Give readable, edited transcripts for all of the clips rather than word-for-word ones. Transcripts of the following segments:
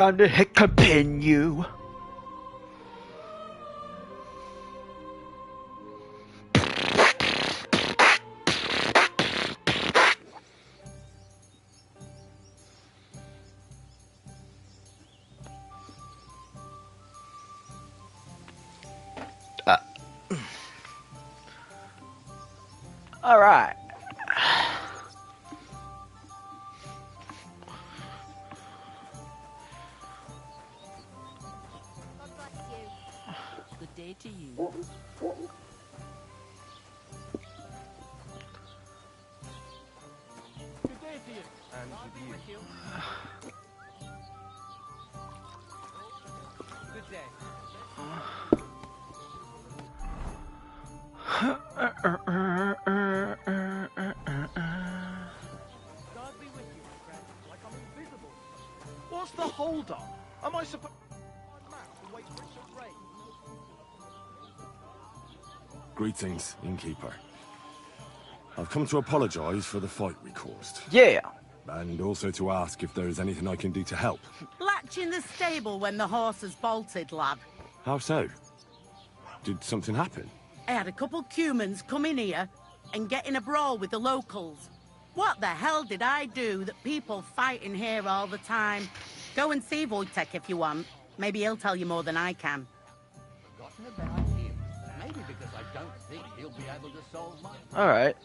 Time to hit continue. All right. Good day to you. Good day to you. And to you. Good day. God be with you, my friend. Like I'm invisible. What's the hold on? Am I supposed to wait for it to rain? Greetings, innkeeper. I've come to apologize for the fight we caused. Yeah. And also to ask if there is anything I can do to help. Latch in the stable when the horses bolted, lad. How so? Did something happen? I had a couple cumans come in here and get in a brawl with the locals. What the hell did I do that people fight in here all the time? Go and see Wojtek if you want. Maybe he'll tell you more than I can. Forgotten about him. Maybe because I don't think he'll be able to solve mine. All right.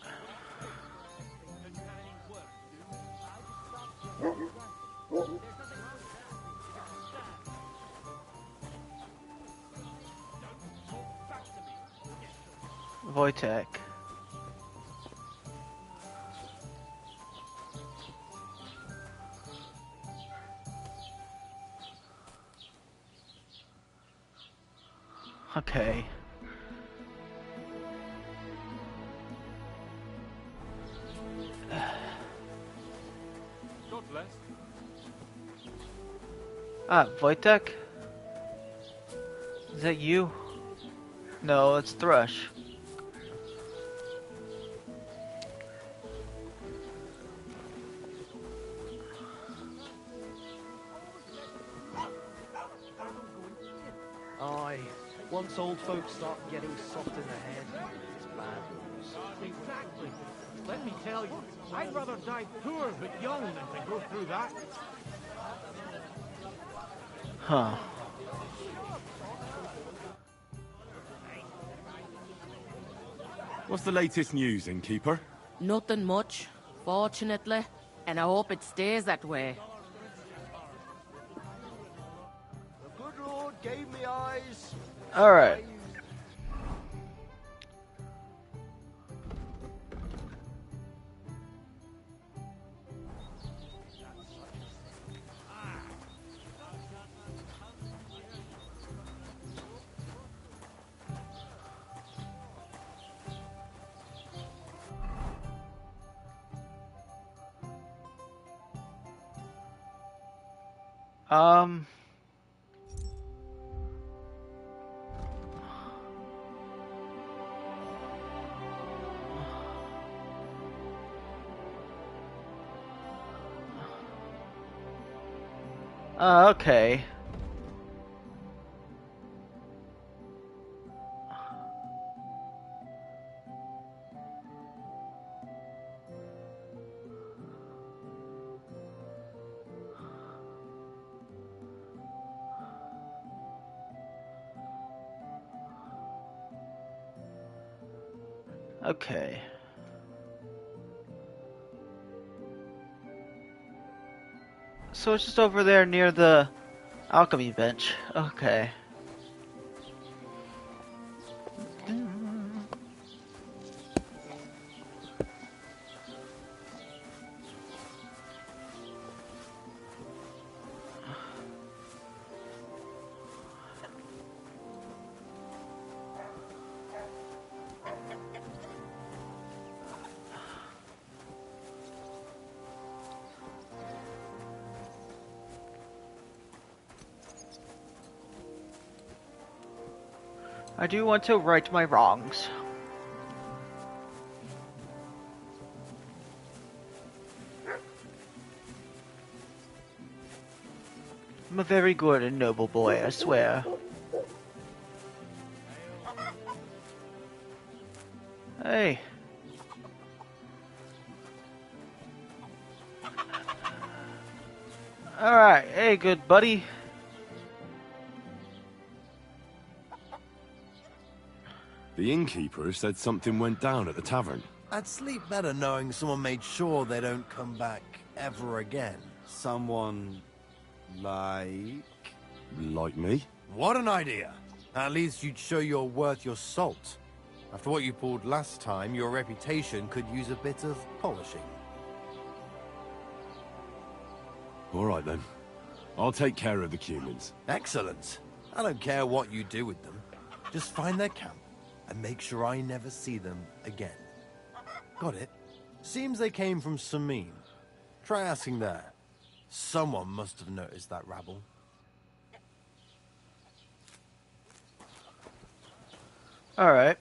Wojtek. Okay. God bless. Wojtek? Is that you? No, it's Thrush. Aye. Once old folks start getting soft in the head, it's bad news. Exactly. Let me tell you, I'd rather die poor but young than to go through that. Huh. What's the latest news, innkeeper? Nothing much, fortunately. And I hope it stays that way. The good Lord gave me eyes. All right. Um. Okay. Okay. So it's just over there near the alchemy bench. Okay. I do want to right my wrongs. I'm a very good and noble boy, I swear. Hey. Alright, hey, good buddy. The innkeeper said something went down at the tavern. I'd sleep better knowing someone made sure they don't come back ever again. Someone like... Like me? What an idea! At least you'd show you're worth your salt. After what you pulled last time, your reputation could use a bit of polishing. All right then. I'll take care of the Cumans. Excellent. I don't care what you do with them. Just find their camp and make sure I never see them again. Got it? Seems they came from Sameen. Try asking there. Someone must have noticed that rabble. Alright.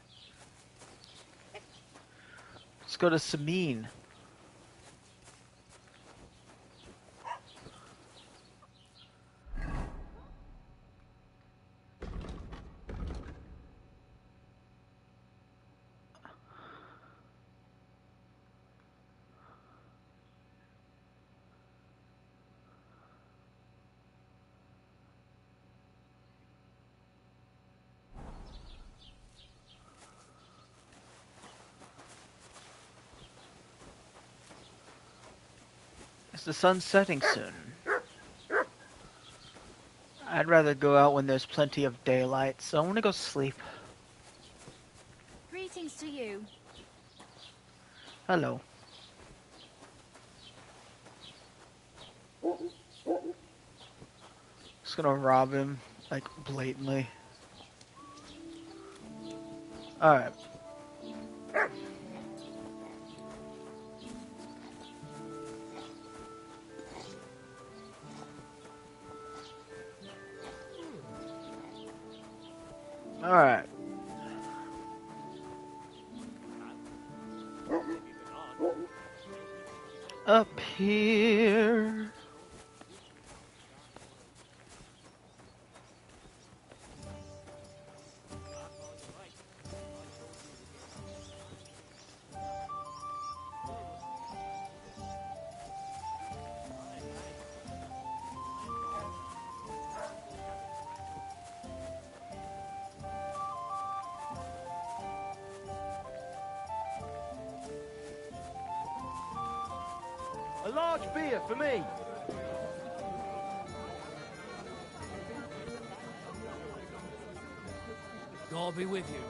Let's go to Sameen. The sun's setting soon. I'd rather go out when there's plenty of daylight, so I'm gonna go sleep. Greetings to you. Hello. Just gonna rob him, like, blatantly. Alright. Alright. Up here. A large beer for me. God be with you.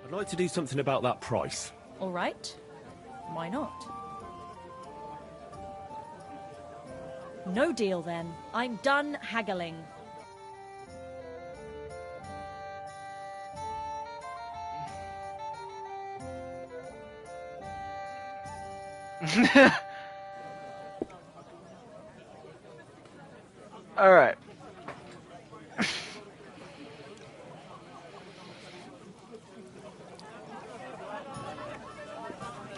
I'd like to do something about that price. All right. Why not? No deal then. I'm done haggling. All right.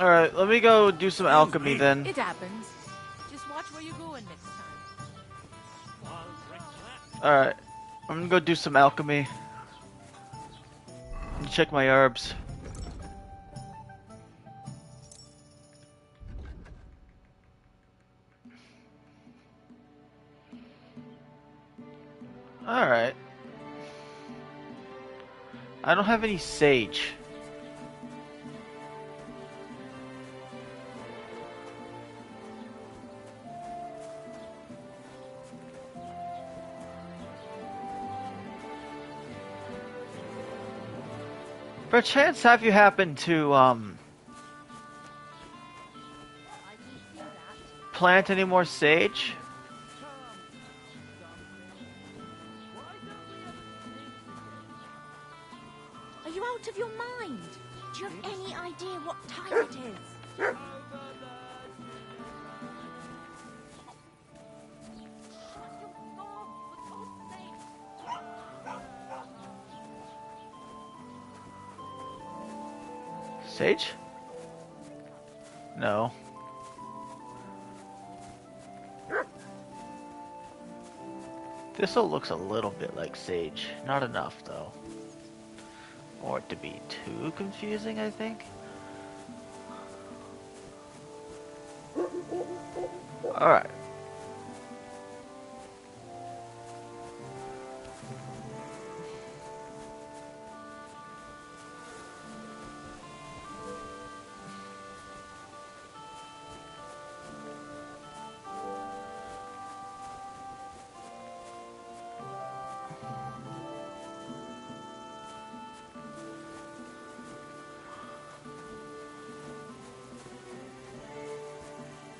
All right, let me go do some alchemy then. It happens. Just watch where you're going next time. All right, I'm gonna go do some alchemy and check my herbs. All right. I don't have any sage. Perchance have you happened to plant any more sage? Are you out of your mind? Do you have any idea what time it is? Sage? No. Thistle looks a little bit like sage. Not enough, though. Or it to be too confusing, I think. Alright.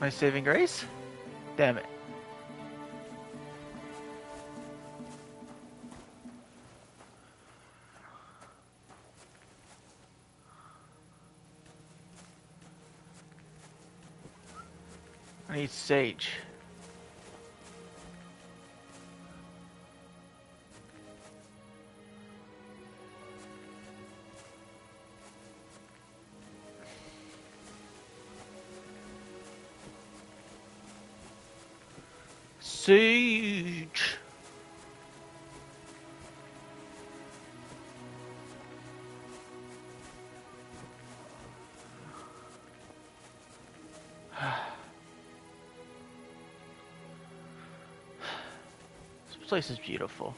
My saving grace? Damn it. I need sage. Siege. This place is beautiful.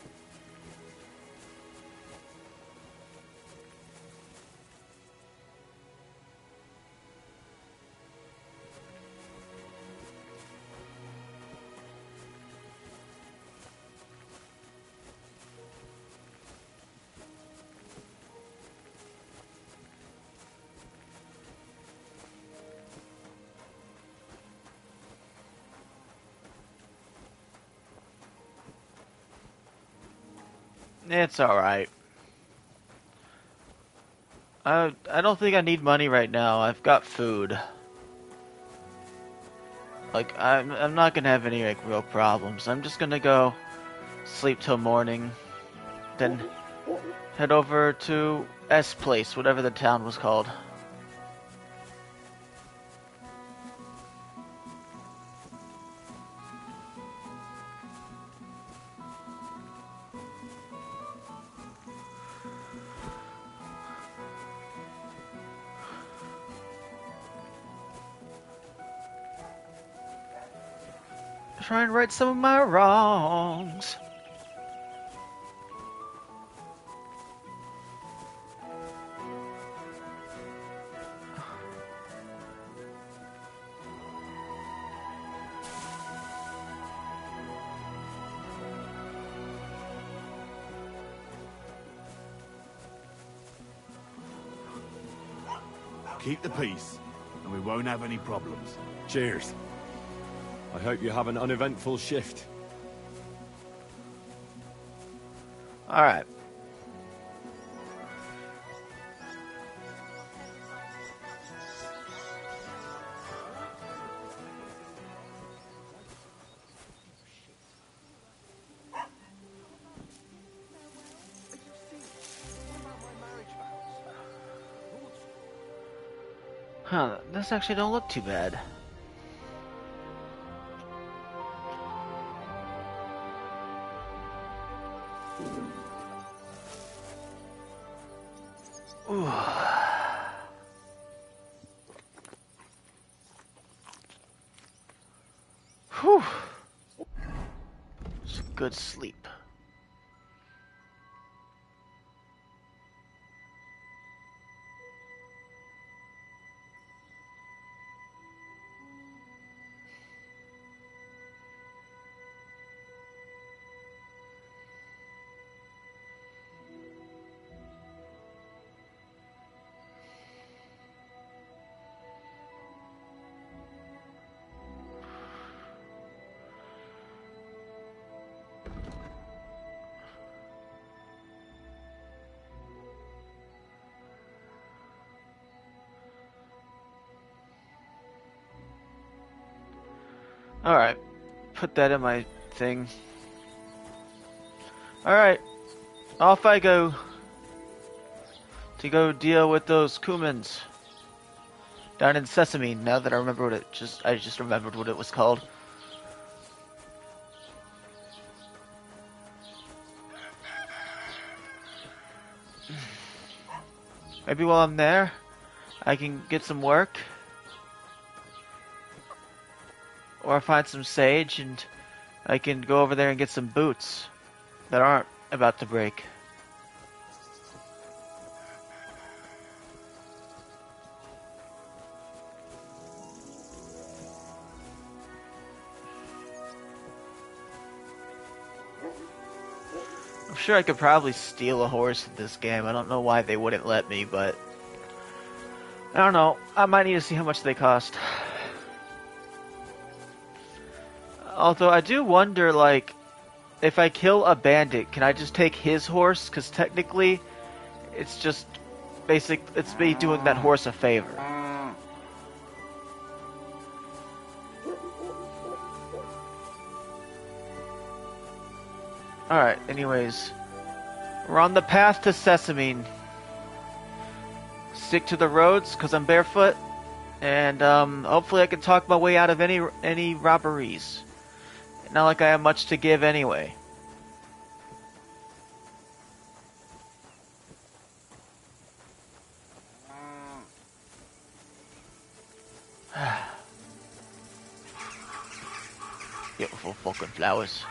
It's alright. I don't think I need money right now. I've got food. Like, I'm not gonna have any, like, real problems. I'm just gonna go sleep till morning. Then head over to S Place, whatever the town was called. Try and right some of my wrongs. Keep the peace, and we won't have any problems. Cheers. I hope you have an uneventful shift. Alright. Huh, this actually don't look too bad. Ooh. Whew. It's a good sleep. Alright. Put that in my thing. Alright. Off I go. To go deal with those Cumans. Down in Sesame, now that I remember what I just remembered what it was called. Maybe while I'm there, I can get some work. Or find some sage and I can go over there and get some boots that aren't about to break. I'm sure I could probably steal a horse in this game. I don't know why they wouldn't let me, but I don't know. I might need to see how much they cost. Although I do wonder, like, if I kill a bandit, can I just take his horse? Because technically, it's just it's me doing that horse a favor. Alright, anyways. We're on the path to Sesame. Stick to the roads, because I'm barefoot. And, hopefully I can talk my way out of any robberies. Not like I have much to give anyway. Beautiful fucking flowers.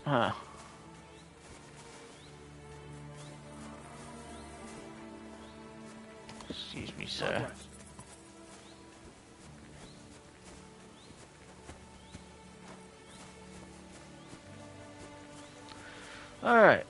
Huh. Excuse me, sir. All right.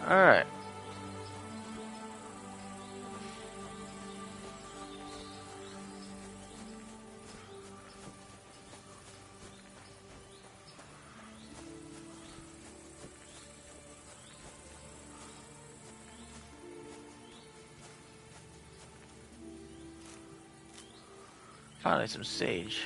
All right. Finally some sage.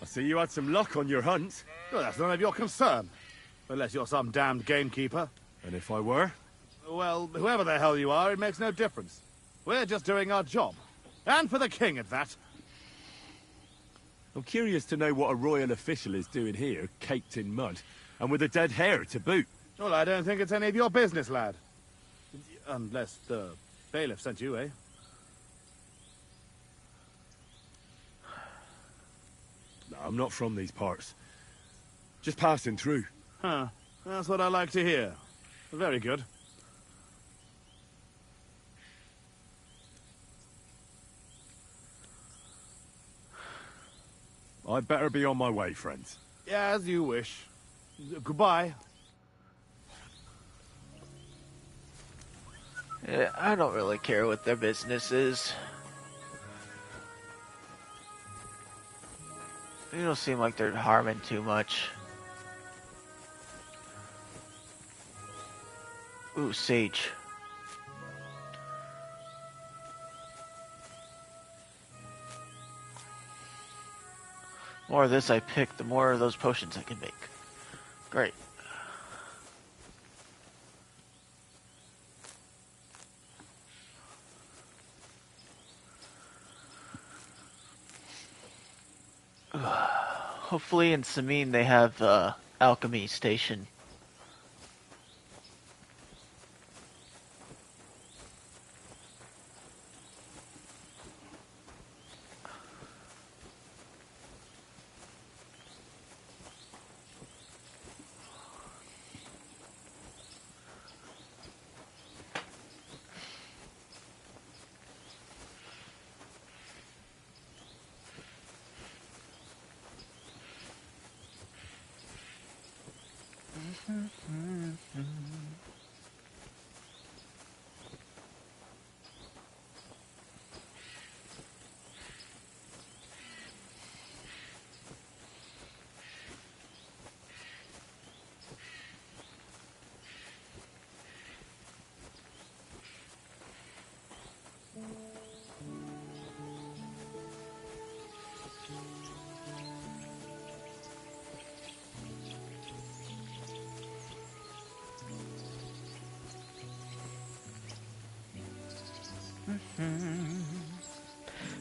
See, you had some luck on your hunt. Well, that's none of your concern. Unless you're some damned gamekeeper. And if I were? Well, whoever the hell you are, it makes no difference. We're just doing our job. And for the king at that. I'm curious to know what a royal official is doing here, caked in mud, and with a dead hare to boot. Well, I don't think it's any of your business, lad. Unless the bailiff sent you, eh? No, I'm not from these parts. Just passing through. Huh. That's what I like to hear. Very good. I'd better be on my way, friends. Yeah, as you wish. Goodbye. Yeah, I don't really care what their business is. They don't seem like they're harming too much. Ooh, sage. The more of this I pick, the more of those potions I can make. Great. Hopefully in Sameen they have alchemy station.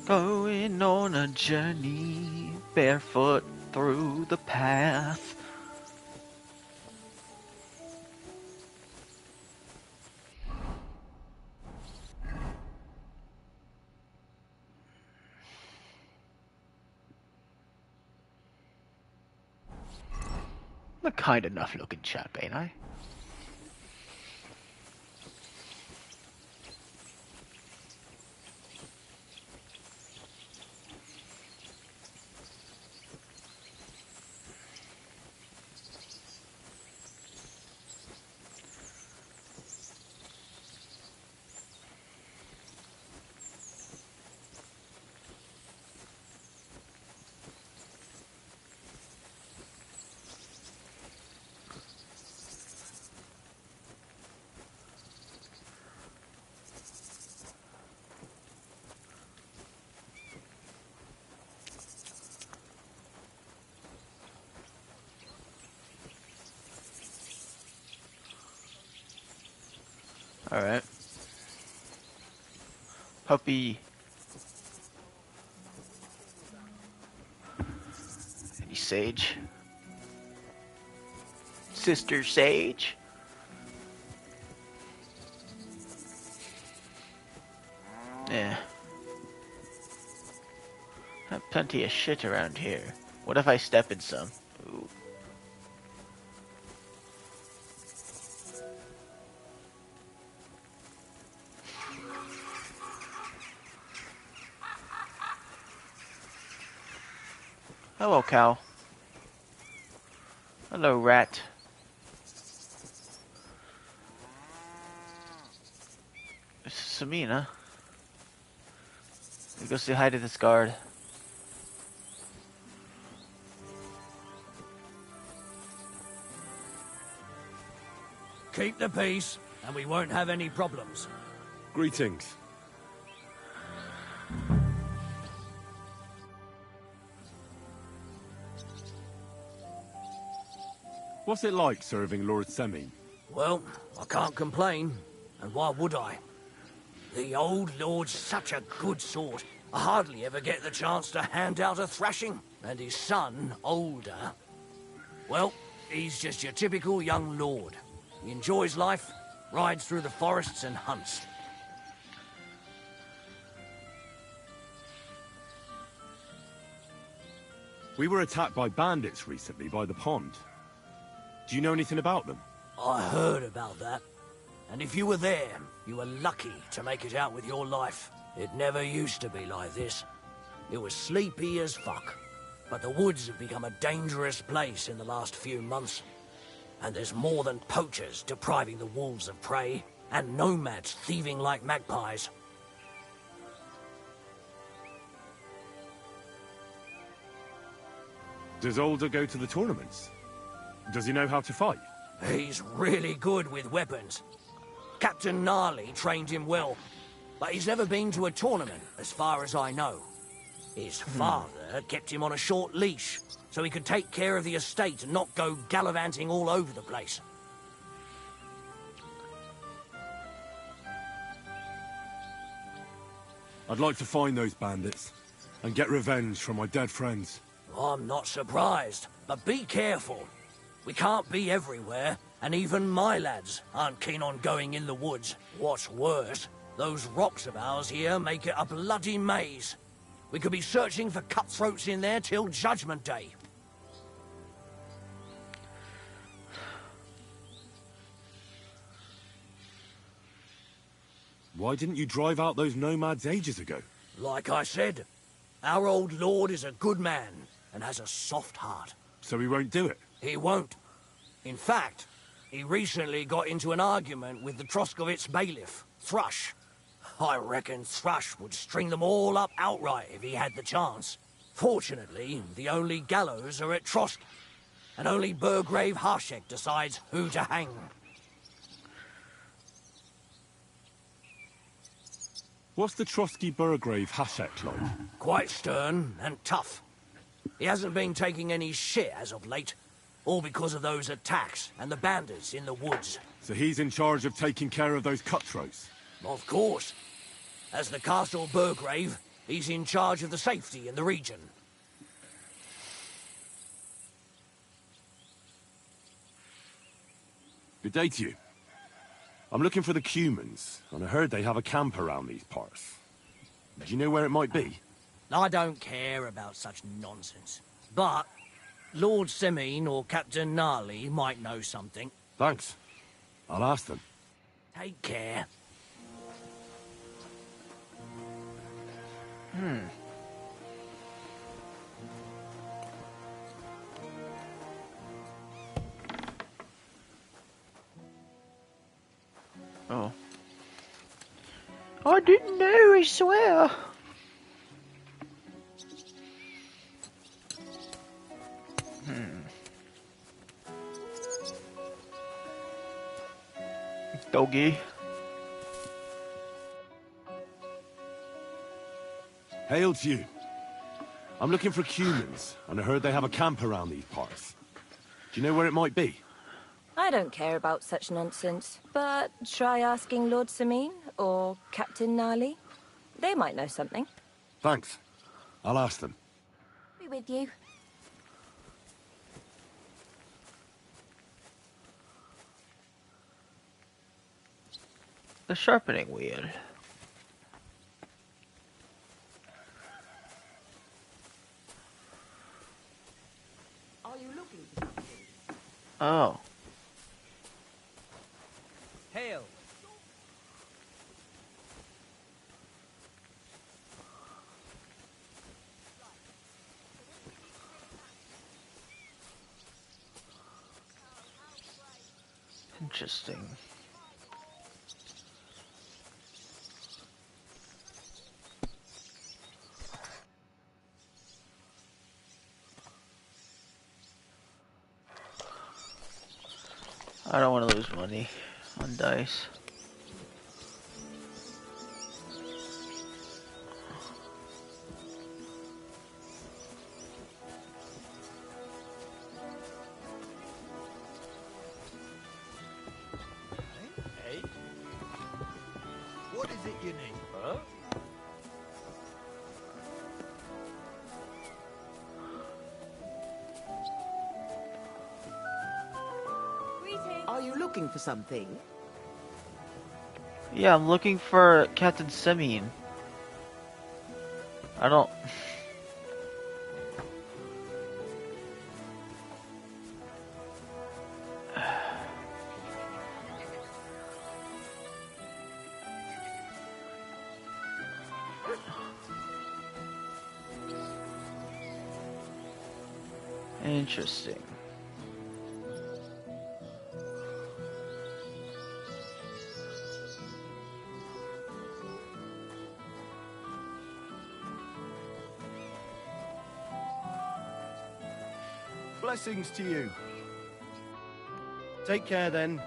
Going on a journey, barefoot through the path. I'm a kind enough looking chap, ain't I? Alright. Puppy. Any sage? Sister Sage? Yeah. Have plenty of shit around here. What if I step in some? Ooh. Hello, cow. Hello, rat. This is Samina. We go say hi to this guard. Keep the peace, and we won't have any problems. Greetings. What's it like serving Lord Semine? Well, I can't complain, and why would I? The old lord's such a good sort. I hardly ever get the chance to hand out a thrashing. And his son, older, well, he's just your typical young lord. He enjoys life, rides through the forests and hunts. We were attacked by bandits recently by the pond. Do you know anything about them? I heard about that. And if you were there, you were lucky to make it out with your life. It never used to be like this. It was sleepy as fuck. But the woods have become a dangerous place in the last few months. And there's more than poachers depriving the wolves of prey, and nomads thieving like magpies. Does Alder go to the tournaments? Does he know how to fight? He's really good with weapons. Captain Gnarly trained him well, but he's never been to a tournament, as far as I know. His father kept him on a short leash, so he could take care of the estate and not go gallivanting all over the place. I'd like to find those bandits, and get revenge for my dead friends. I'm not surprised, but be careful. We can't be everywhere, and even my lads aren't keen on going in the woods. What's worse, those rocks of ours here make it a bloody maze. We could be searching for cutthroats in there till Judgment Day. Why didn't you drive out those nomads ages ago? Like I said, our old lord is a good man and has a soft heart. So he won't do it? He won't. In fact, he recently got into an argument with the Troskovitz bailiff, Thrush. I reckon Thrush would string them all up outright if he had the chance. Fortunately, the only gallows are at Trosk, and only Burgrave Harshek decides who to hang. What's the Trotsky Burgrave Hashek like? Quite stern and tough. He hasn't been taking any shit as of late, all because of those attacks and the bandits in the woods. So he's in charge of taking care of those cutthroats? Of course. As the Castle Burgrave, he's in charge of the safety in the region. Good day to you. I'm looking for the Cumans, and I heard they have a camp around these parts. Do you know where it might be? I don't care about such nonsense. But Lord Semine or Captain Gnarly might know something. Thanks. I'll ask them. Take care. Oh. I didn't know, I swear. Doggy. Hail to you. I'm looking for Cumans, and I heard they have a camp around these parts. Do you know where it might be? I don't care about such nonsense, but try asking Lord Semine or Captain Gnarly. They might know something. Thanks. I'll ask them. Be with you. The sharpening wheel. Are you looking for something? Oh. Hail. Interesting. I don't want to lose money on dice. Hey? What is it you need? Huh? Are you looking for something? Yeah, I'm looking for Captain Semine. I don't... Interesting. Blessings to you. Take care then.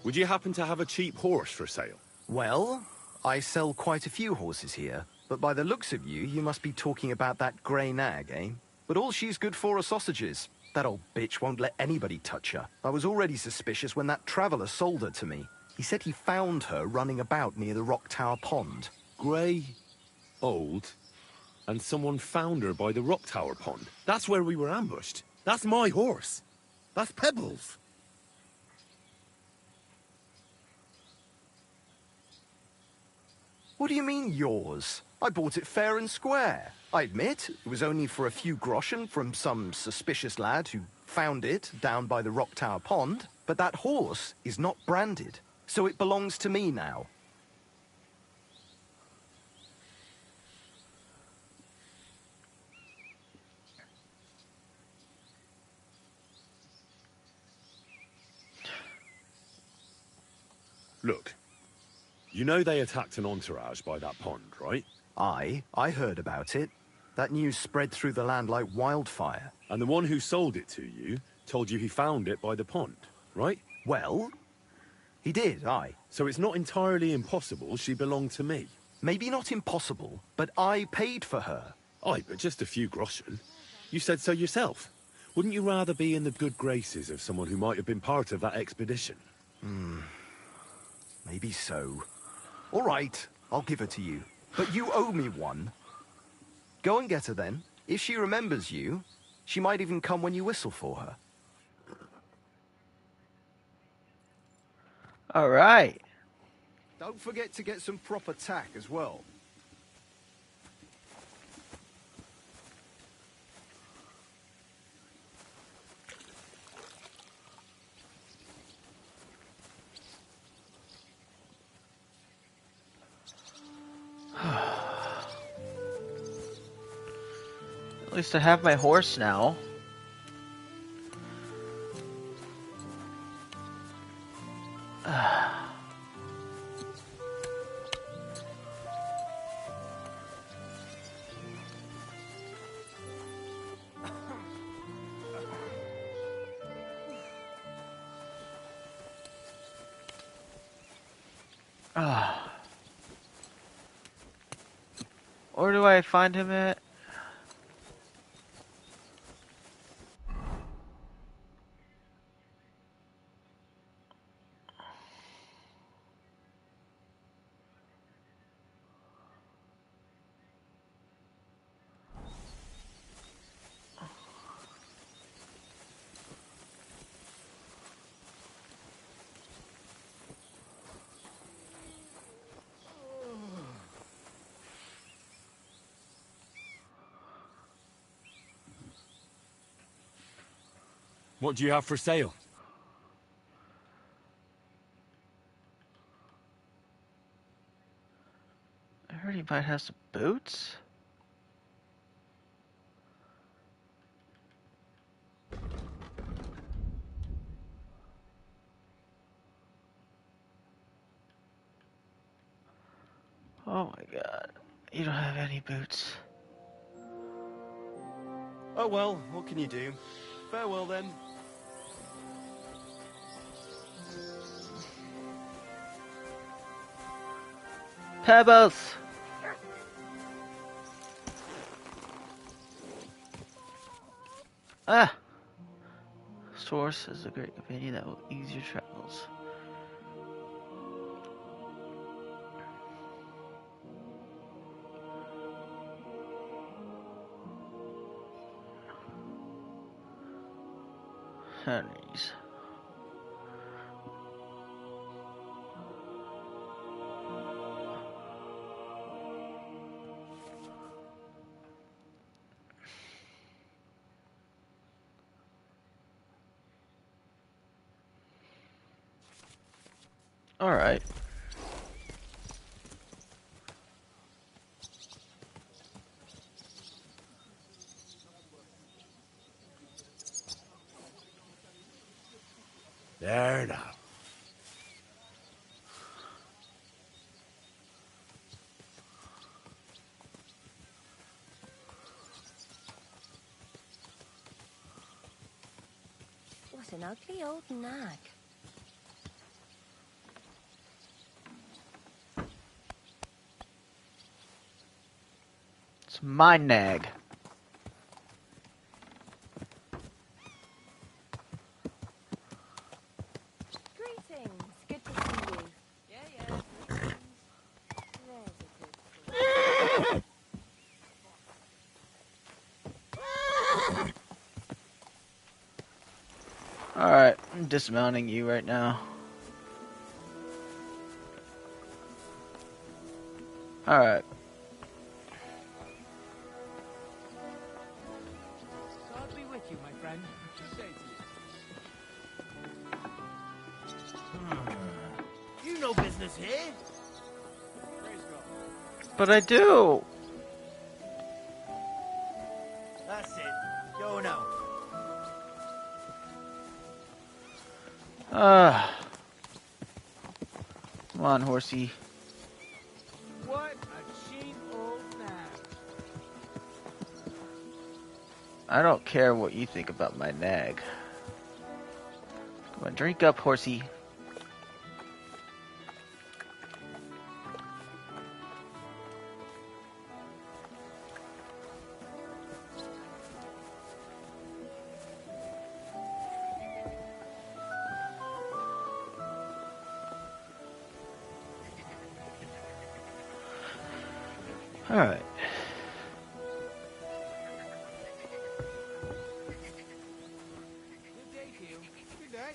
Would you happen to have a cheap horse for sale? Well, I sell quite a few horses here, but by the looks of you, you must be talking about that grey nag, eh? But all she's good for are sausages. That old bitch won't let anybody touch her. I was already suspicious when that traveller sold her to me. He said he found her running about near the Rock Tower Pond. Grey, old, and someone found her by the rock tower pond. That's where we were ambushed. That's my horse. That's Pebbles. What do you mean, yours? I bought it fair and square. I admit, it was only for a few groschen from some suspicious lad who found it down by the rock tower pond, but that horse is not branded, so it belongs to me now. Look, you know they attacked an entourage by that pond, right? I heard about it. That news spread through the land like wildfire. And the one who sold it to you told you he found it by the pond, right? Well, he did, aye. So it's not entirely impossible she belonged to me. Maybe not impossible, but I paid for her. Aye, but just a few groschen. You said so yourself. Wouldn't you rather be in the good graces of someone who might have been part of that expedition? Maybe so. All right, I'll give her to you. But you owe me one. Go and get her then. If she remembers you, she might even come when you whistle for her. All right. Don't forget to get some proper tack as well. At least I have my horse now. Where do I find him at? What do you have for sale? I heard he might have some boots. Oh my god. You don't have any boots. Oh well, what can you do? Farewell then. Pebbles! Ah! Source has a great opinion that will ease your travels. Henry's. All right. There now. What an ugly old nag. It's my nag. Greetings. Good to see you. Yeah. Greetings. There's a good I'm dismounting you right now. Alright. God be with you, my friend. You no business here. But I do! That's it. Go now. Come on, horsey. What a cheap old nag. I don't care what you think about my nag. Come on, drink up, horsey. Alright. Good day to you. Good day.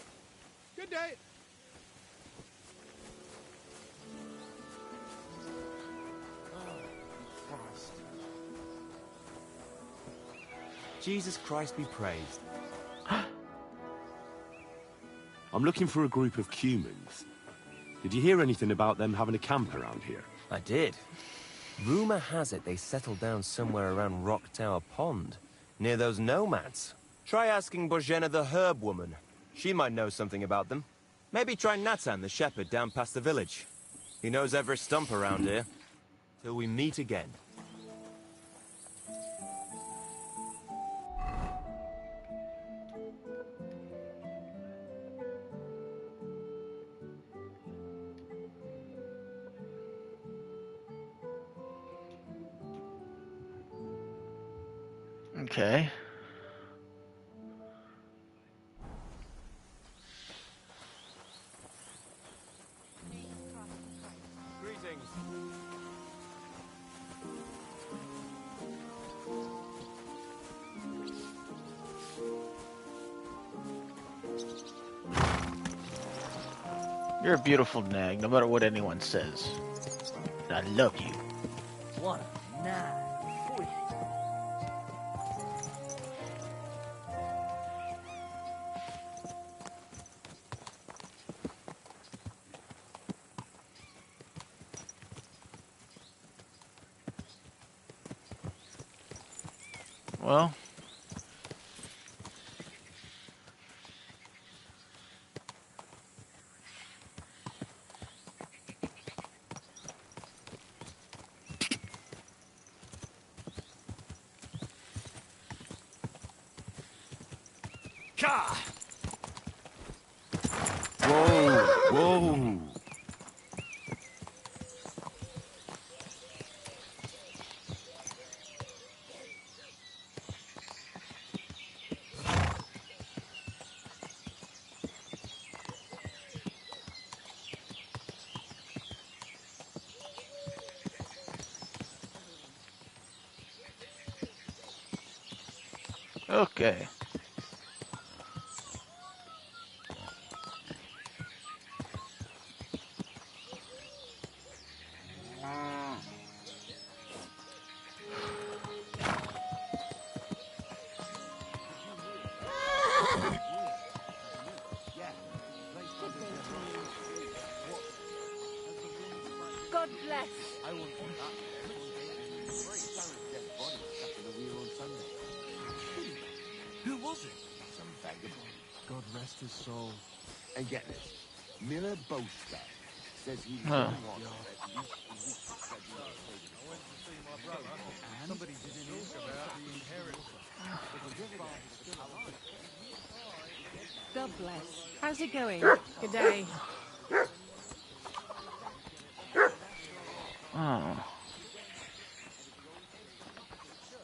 Good day. Jesus Christ be praised. I'm looking for a group of Cumans. Did you hear anything about them having a camp around here? I did. Rumor has it they settled down somewhere around Rock Tower Pond, near those nomads. Try asking Bozhena the herb woman. She might know something about them. Maybe try Nathan the shepherd down past the village. He knows every stump around here. Till we meet again. Okay. Greetings. You're a beautiful nag, no matter what anyone says. I love you. What a nag. Well. Whoa! Whoa! Okay. God bless. I won't want that. Who was it? Some vagabond. God rest his soul. And get this. Miller Boaster says he Huh. Somebody didn't ask about the inheritance. God bless. How's it going? Good day. Oh.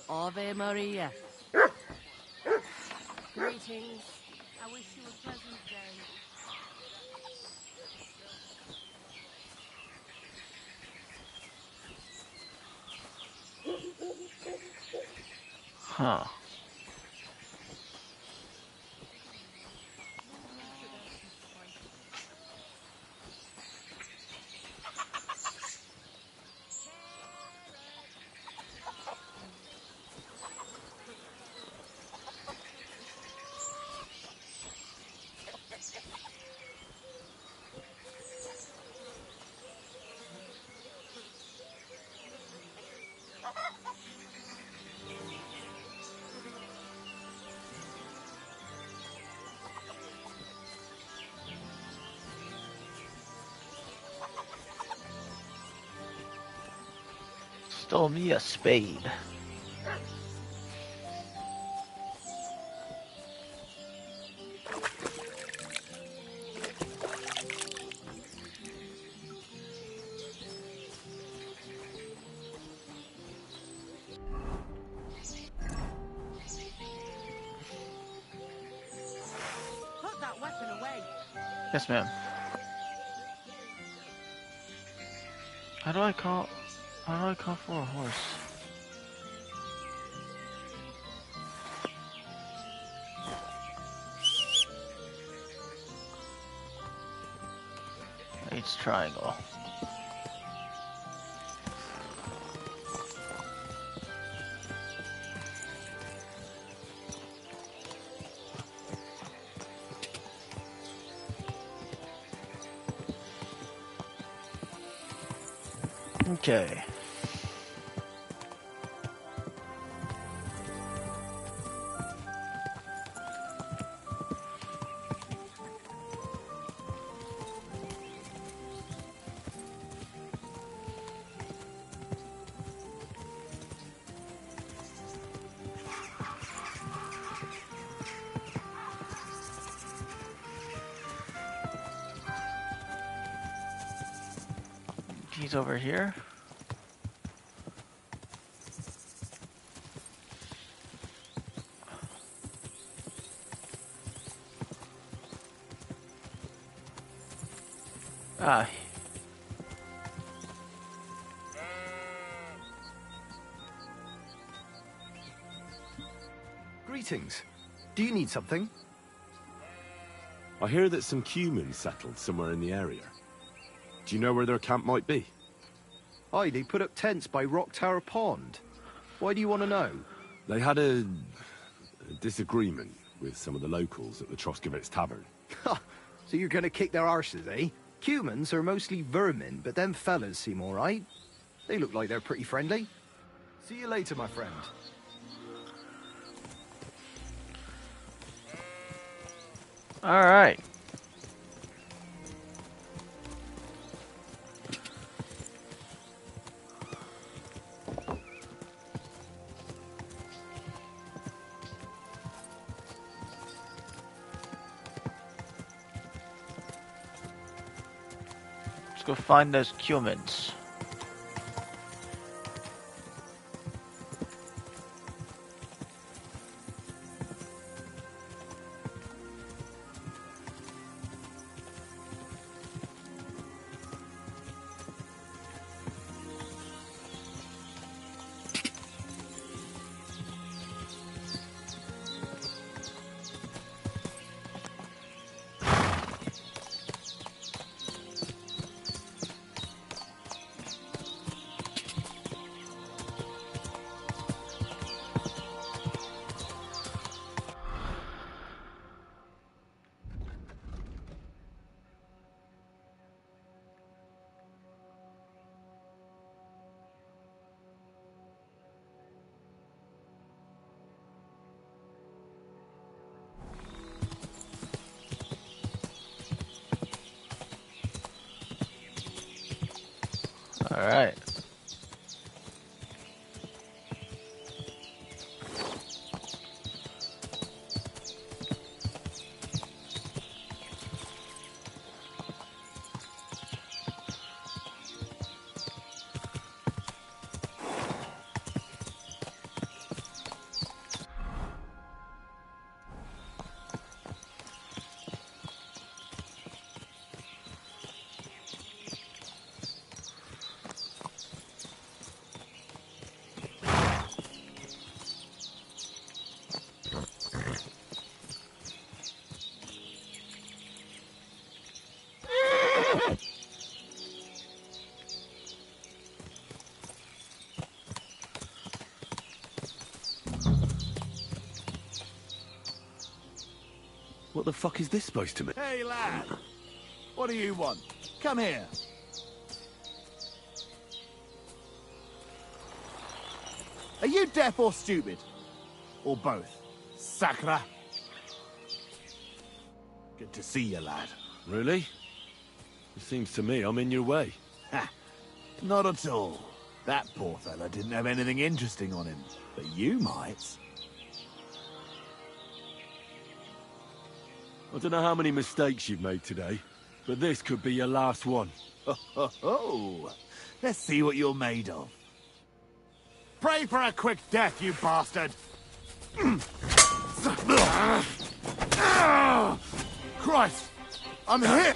Ave Maria. Greetings. I wish you a pleasant day. Huh. Stole me a spade. Put that weapon away. Yes, ma'am. How do I call for a horse? It's triangle. Okay. He's over here. Ah. Greetings. Do you need something? I hear that some Cumans settled somewhere in the area. Do you know where their camp might be? Aye, they put up tents by Rock Tower Pond. Why do you want to know? They had a disagreement with some of the locals at the Troskovitz Tavern. Ha! So you're gonna kick their arses, eh? Cumans are mostly vermin, but them fellas seem alright. They look like they're pretty friendly. See you later, my friend. Alright. Let's go find those Cumans. All right. What the fuck is this supposed to mean? Hey, lad! What do you want? Come here. Are you deaf or stupid? Or both? Sakra? Good to see you, lad. Really? It seems to me I'm in your way. Ha! Not at all. That poor fella didn't have anything interesting on him, but you might. I don't know how many mistakes you've made today, but this could be your last one. Ho, ho, ho. Let's see what you're made of. Pray for a quick death, you bastard! Christ! I'm hit!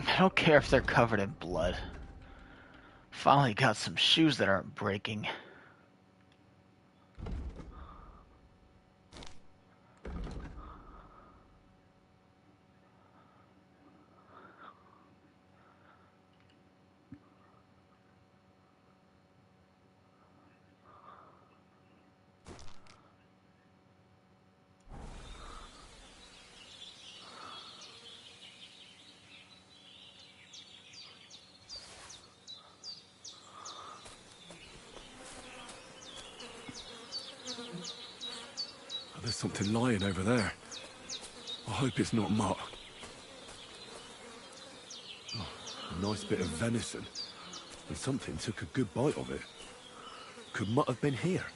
I don't care if they're covered in blood. Finally got some shoes that aren't breaking. There's something lying over there. I hope it's not Mutt. Oh, a nice bit of venison. And something took a good bite of it. Could Mutt have been here?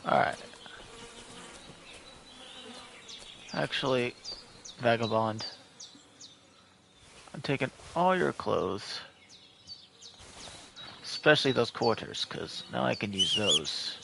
Alright. Actually, Vagabond, I'm taking all your clothes. Especially those quarters, because now I can use those.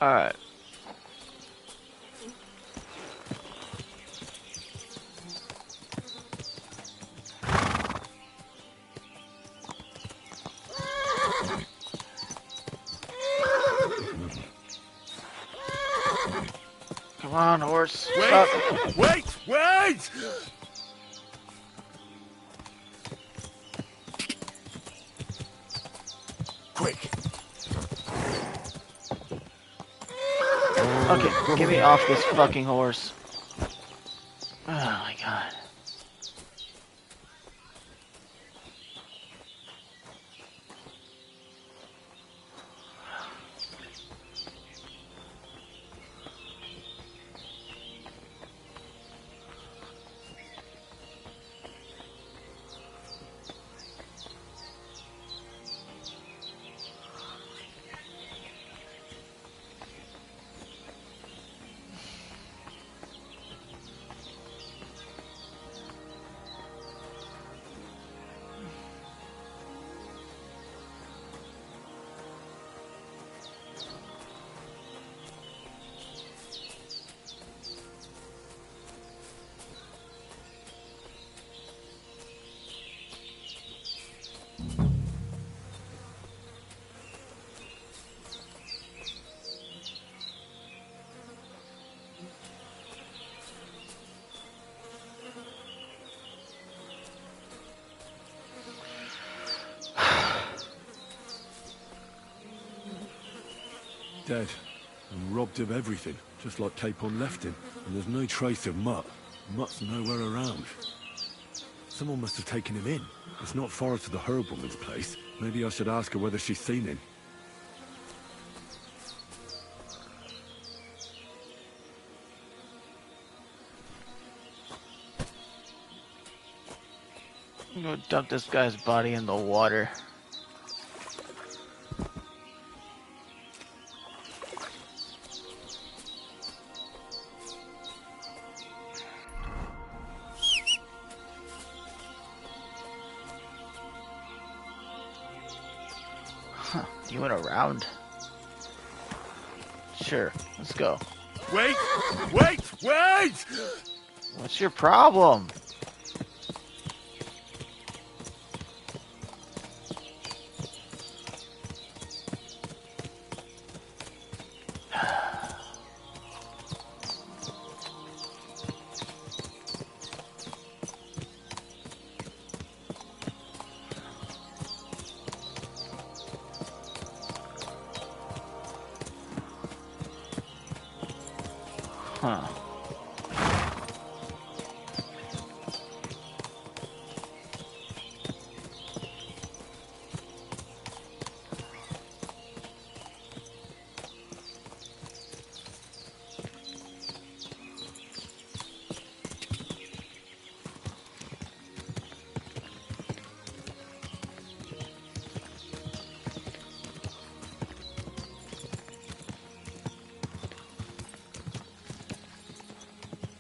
Alright. Come on, horse. Wait! Stop. Wait! Quick! Okay, get me off this fucking horse. Oh my god. dead, and robbed of everything, just like Capon left him. And there's no trace of Mutt. Mutt's nowhere around. Someone must have taken him in. It's not far to the herb woman's place. Maybe I should ask her whether she's seen him. I'm gonna dump this guy's body in the water. Huh, you went around? Sure, let's go. Wait! Wait! Wait! What's your problem? Huh.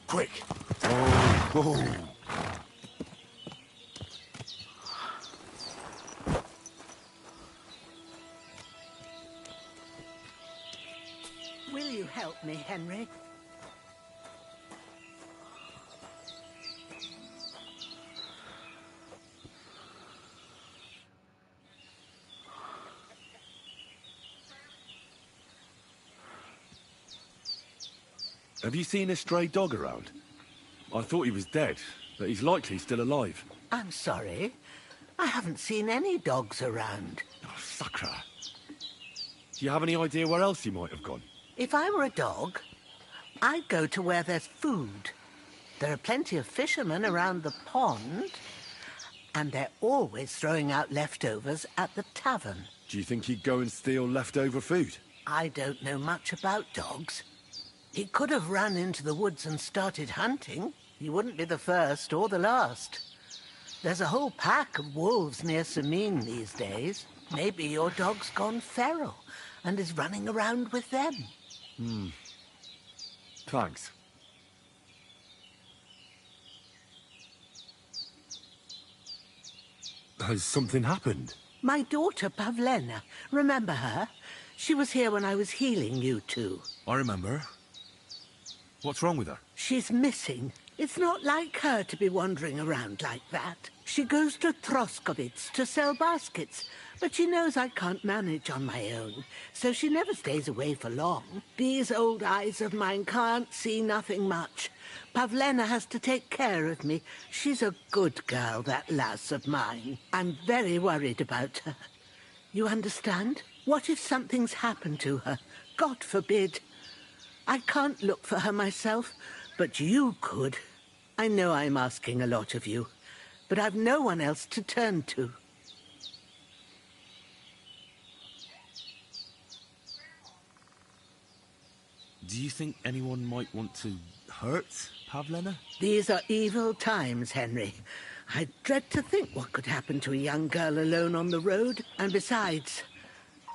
Quick! Oh. Will you help me, Henry? Have you seen a stray dog around? I thought he was dead, but he's likely still alive. I'm sorry. I haven't seen any dogs around. Oh, sucker. Do you have any idea where else he might have gone? If I were a dog, I'd go to where there's food. There are plenty of fishermen around the pond, and they're always throwing out leftovers at the tavern. Do you think he'd go and steal leftover food? I don't know much about dogs. He could have run into the woods and started hunting. He wouldn't be the first or the last. There's a whole pack of wolves near Sameen these days. Maybe your dog's gone feral and is running around with them. Thanks. Has something happened? My daughter, Pavlena. Remember her? She was here when I was healing you two. I remember. What's wrong with her? She's missing. It's not like her to be wandering around like that. She goes to Troskovitz to sell baskets, but she knows I can't manage on my own, so she never stays away for long. These old eyes of mine can't see nothing much. Pavlena has to take care of me. She's a good girl, that lass of mine. I'm very worried about her. You understand? What if something's happened to her? God forbid. I can't look for her myself, but you could. I know I'm asking a lot of you, but I've no one else to turn to. Do you think anyone might want to hurt Pavlena? These are evil times, Henry. I dread to think what could happen to a young girl alone on the road. And besides,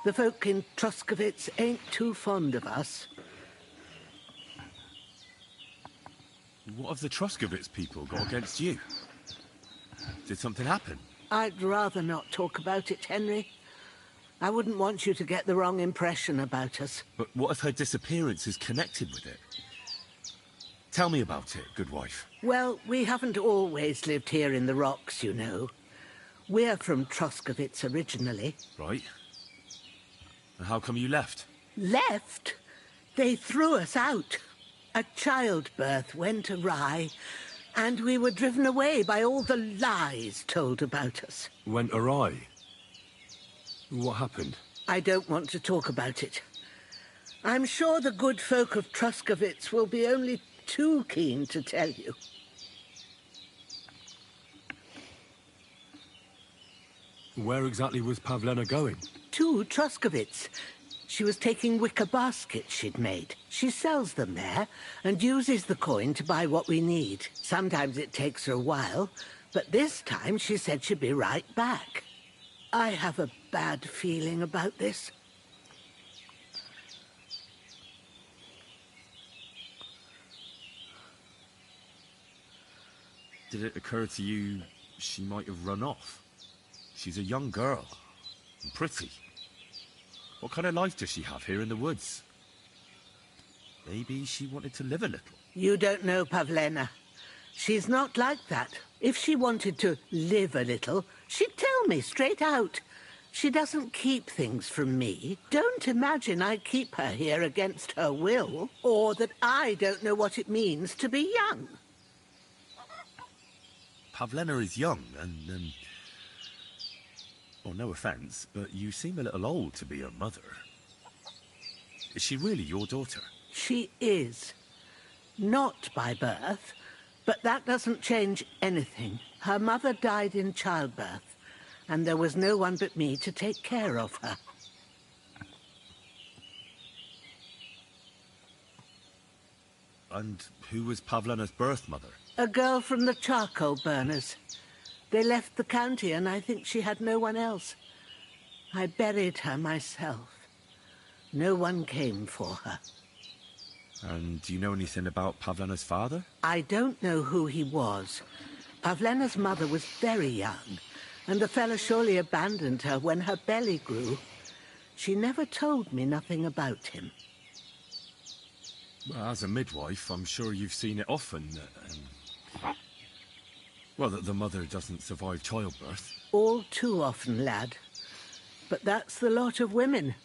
the folk in Troskovitz ain't too fond of us. What have the Troskovitz people got against you? Did something happen? I'd rather not talk about it, Henry. I wouldn't want you to get the wrong impression about us. But what if her disappearance is connected with it? Tell me about it, good wife. Well, we haven't always lived here in the rocks, you know. We're from Troskovitz originally. Right. And how come you left? Left? They threw us out. A childbirth went awry, and we were driven away by all the lies told about us. Went awry? What happened? I don't want to talk about it. I'm sure the good folk of Truscovitz will be only too keen to tell you. Where exactly was Pavlena going? To Truscovitz. She was taking wicker baskets she'd made. She sells them there and uses the coin to buy what we need. Sometimes it takes her a while, but this time she said she'd be right back. I have a bad feeling about this. Did it occur to you she might have run off? She's a young girl, and pretty. What kind of life does she have here in the woods? Maybe she wanted to live a little. You don't know Pavlena. She's not like that. If she wanted to live a little, she'd tell me straight out. She doesn't keep things from me. Don't imagine I keep her here against her will, or that I don't know what it means to be young. Pavlena is young, and, well, no offence, but you seem a little old to be her mother. Is she really your daughter? She is. Not by birth, but that doesn't change anything. Her mother died in childbirth, and there was no one but me to take care of her. And who was Pavlena's birth mother? A girl from the charcoal burners. They left the county, and I think she had no one else. I buried her myself. No one came for her. And do you know anything about Pavlena's father? I don't know who he was. Pavlena's mother was very young, and the fella surely abandoned her when her belly grew. She never told me nothing about him. Well, as a midwife, I'm sure you've seen it often. Well, that the mother doesn't survive childbirth. All too often, lad. But that's the lot of women.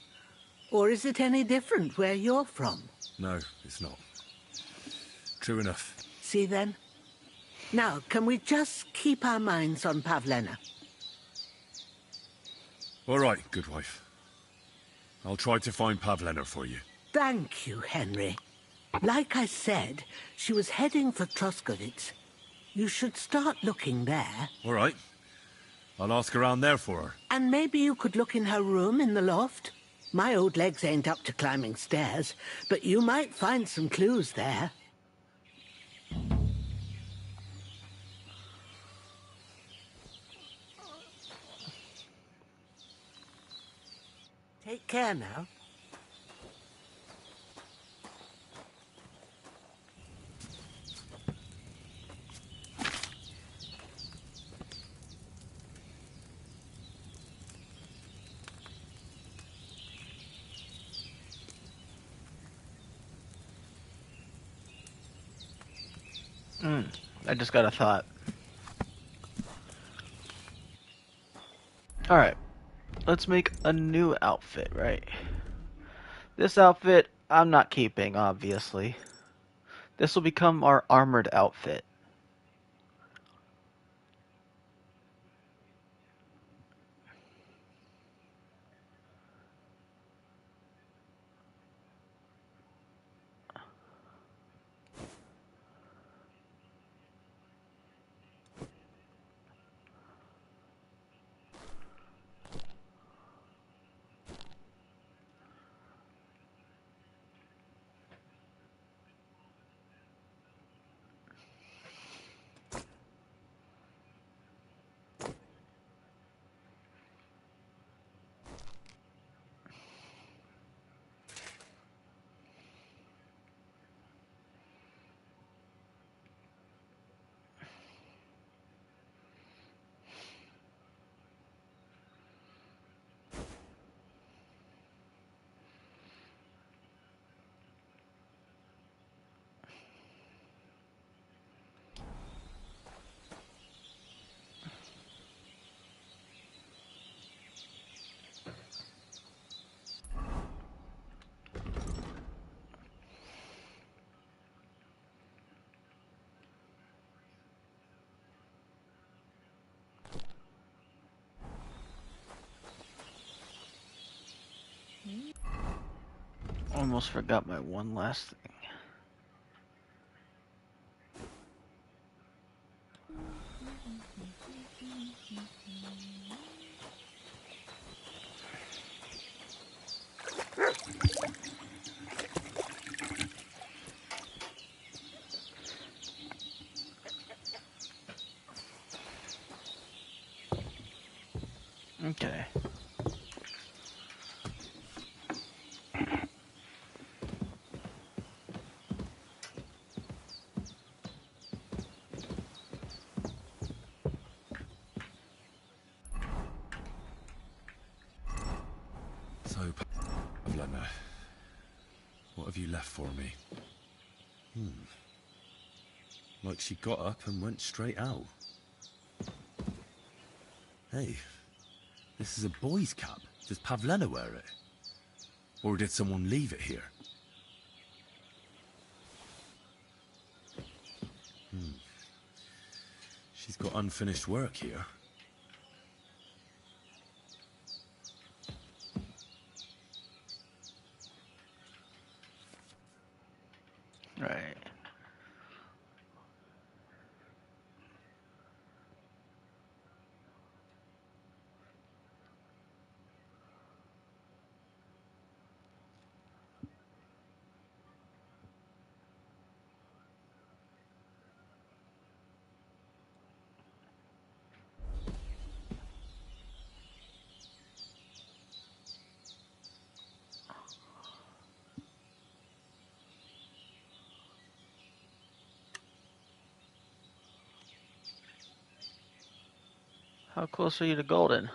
Or is it any different where you're from? No, it's not. True enough. See then? Now, can we just keep our minds on Pavlena? All right, good wife. I'll try to find Pavlena for you. Thank you, Henry. Like I said, she was heading for Truscovitz. You should start looking there. All right. I'll ask around there for her. And maybe you could look in her room in the loft. My old legs ain't up to climbing stairs, but you might find some clues there. Take care now. I just got a thought. Alright, let's make a new outfit, right? This outfit, I'm not keeping, obviously. This will become our armored outfit. Almost forgot my one last thing. Okay. So, Pavlena, what have you left for me? Like she got up and went straight out. Hey, this is a boy's cap. Does Pavlena wear it? Or did someone leave it here? She's got unfinished work here. Right. How close are you to golden?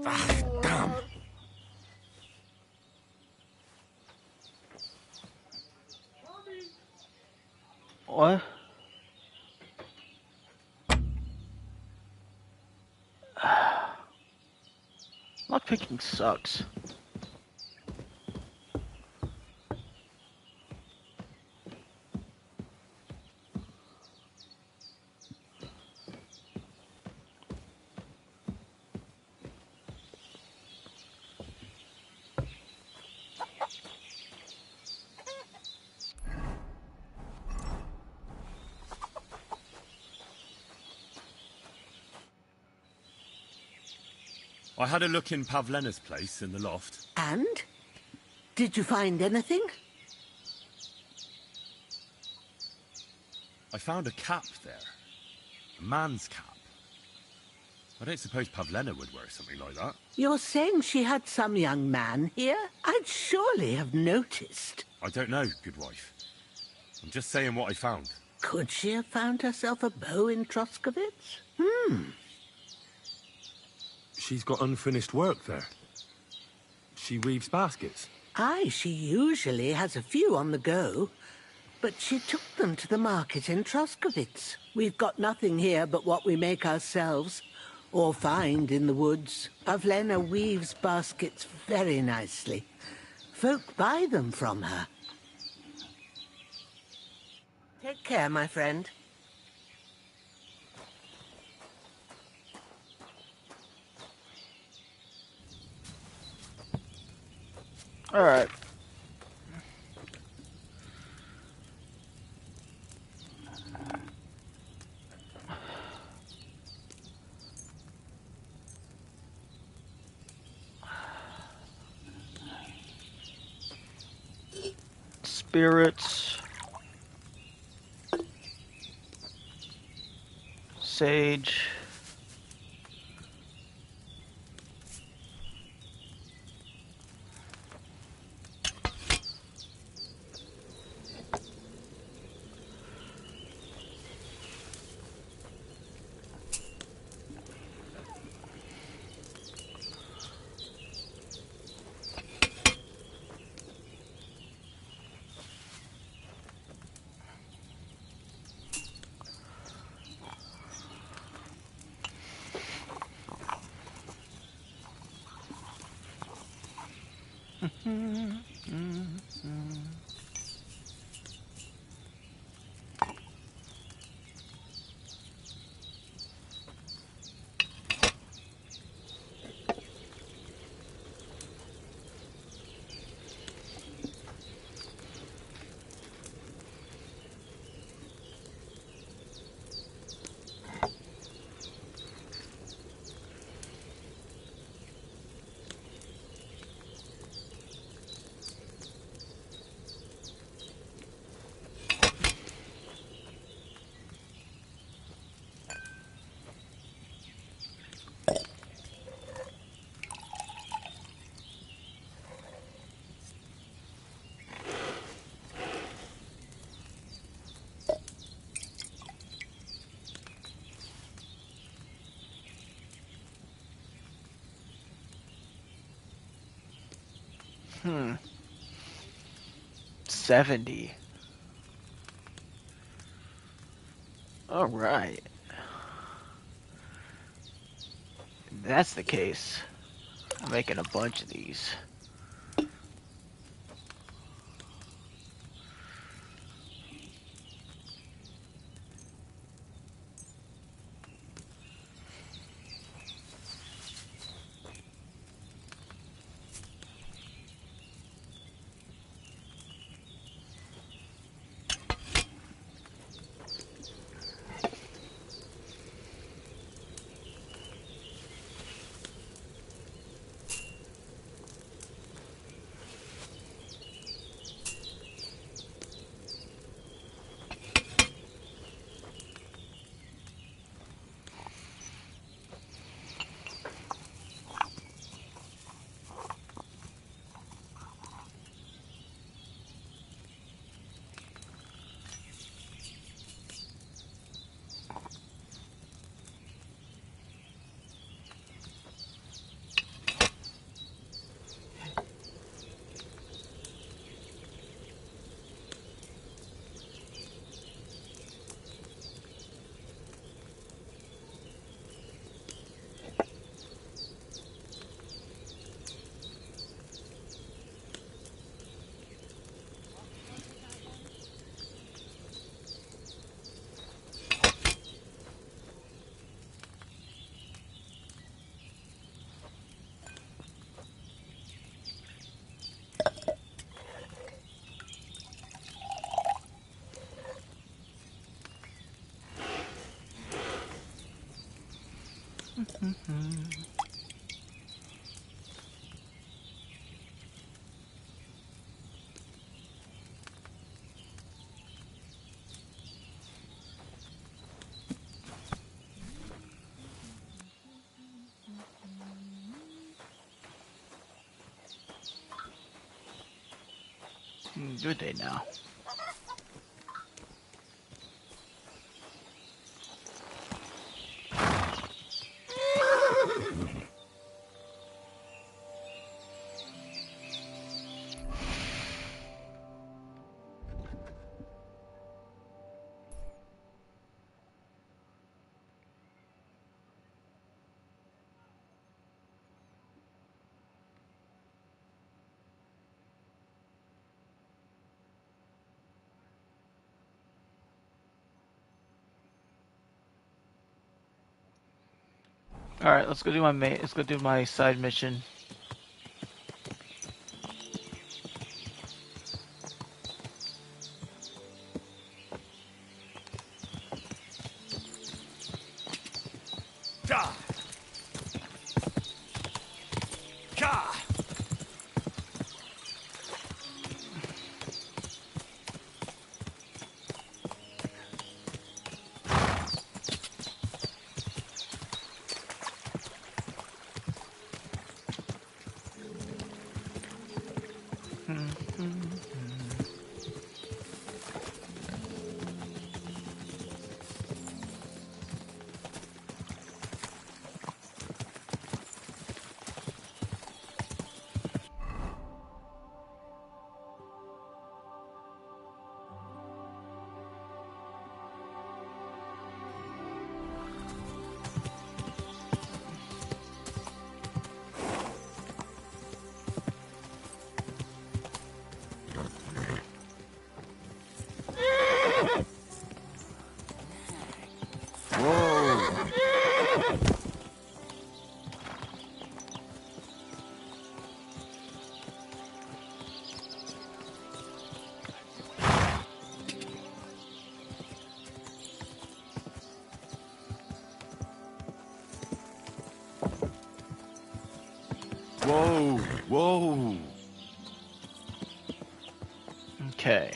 Damn! What? Lockpicking sucks. I had a look in Pavlena's place in the loft. And? Did you find anything? I found a cap there. A man's cap. I don't suppose Pavlena would wear something like that. You're saying she had some young man here? I'd surely have noticed. I don't know, good wife. I'm just saying what I found. Could she have found herself a beau in Troskovitz? She's got unfinished work there. She weaves baskets. Aye, she usually has a few on the go. But she took them to the market in Troskovitz. We've got nothing here but what we make ourselves, or find in the woods. Pavlena weaves baskets very nicely. Folk buy them from her. Take care, my friend. All right. Spirits. sage. Hmm. 70. All right. If that's the case, I'm making a bunch of these. Good day now. All right, let's go do my let's go do my side mission. Whoa! Whoa! Whoa! Okay.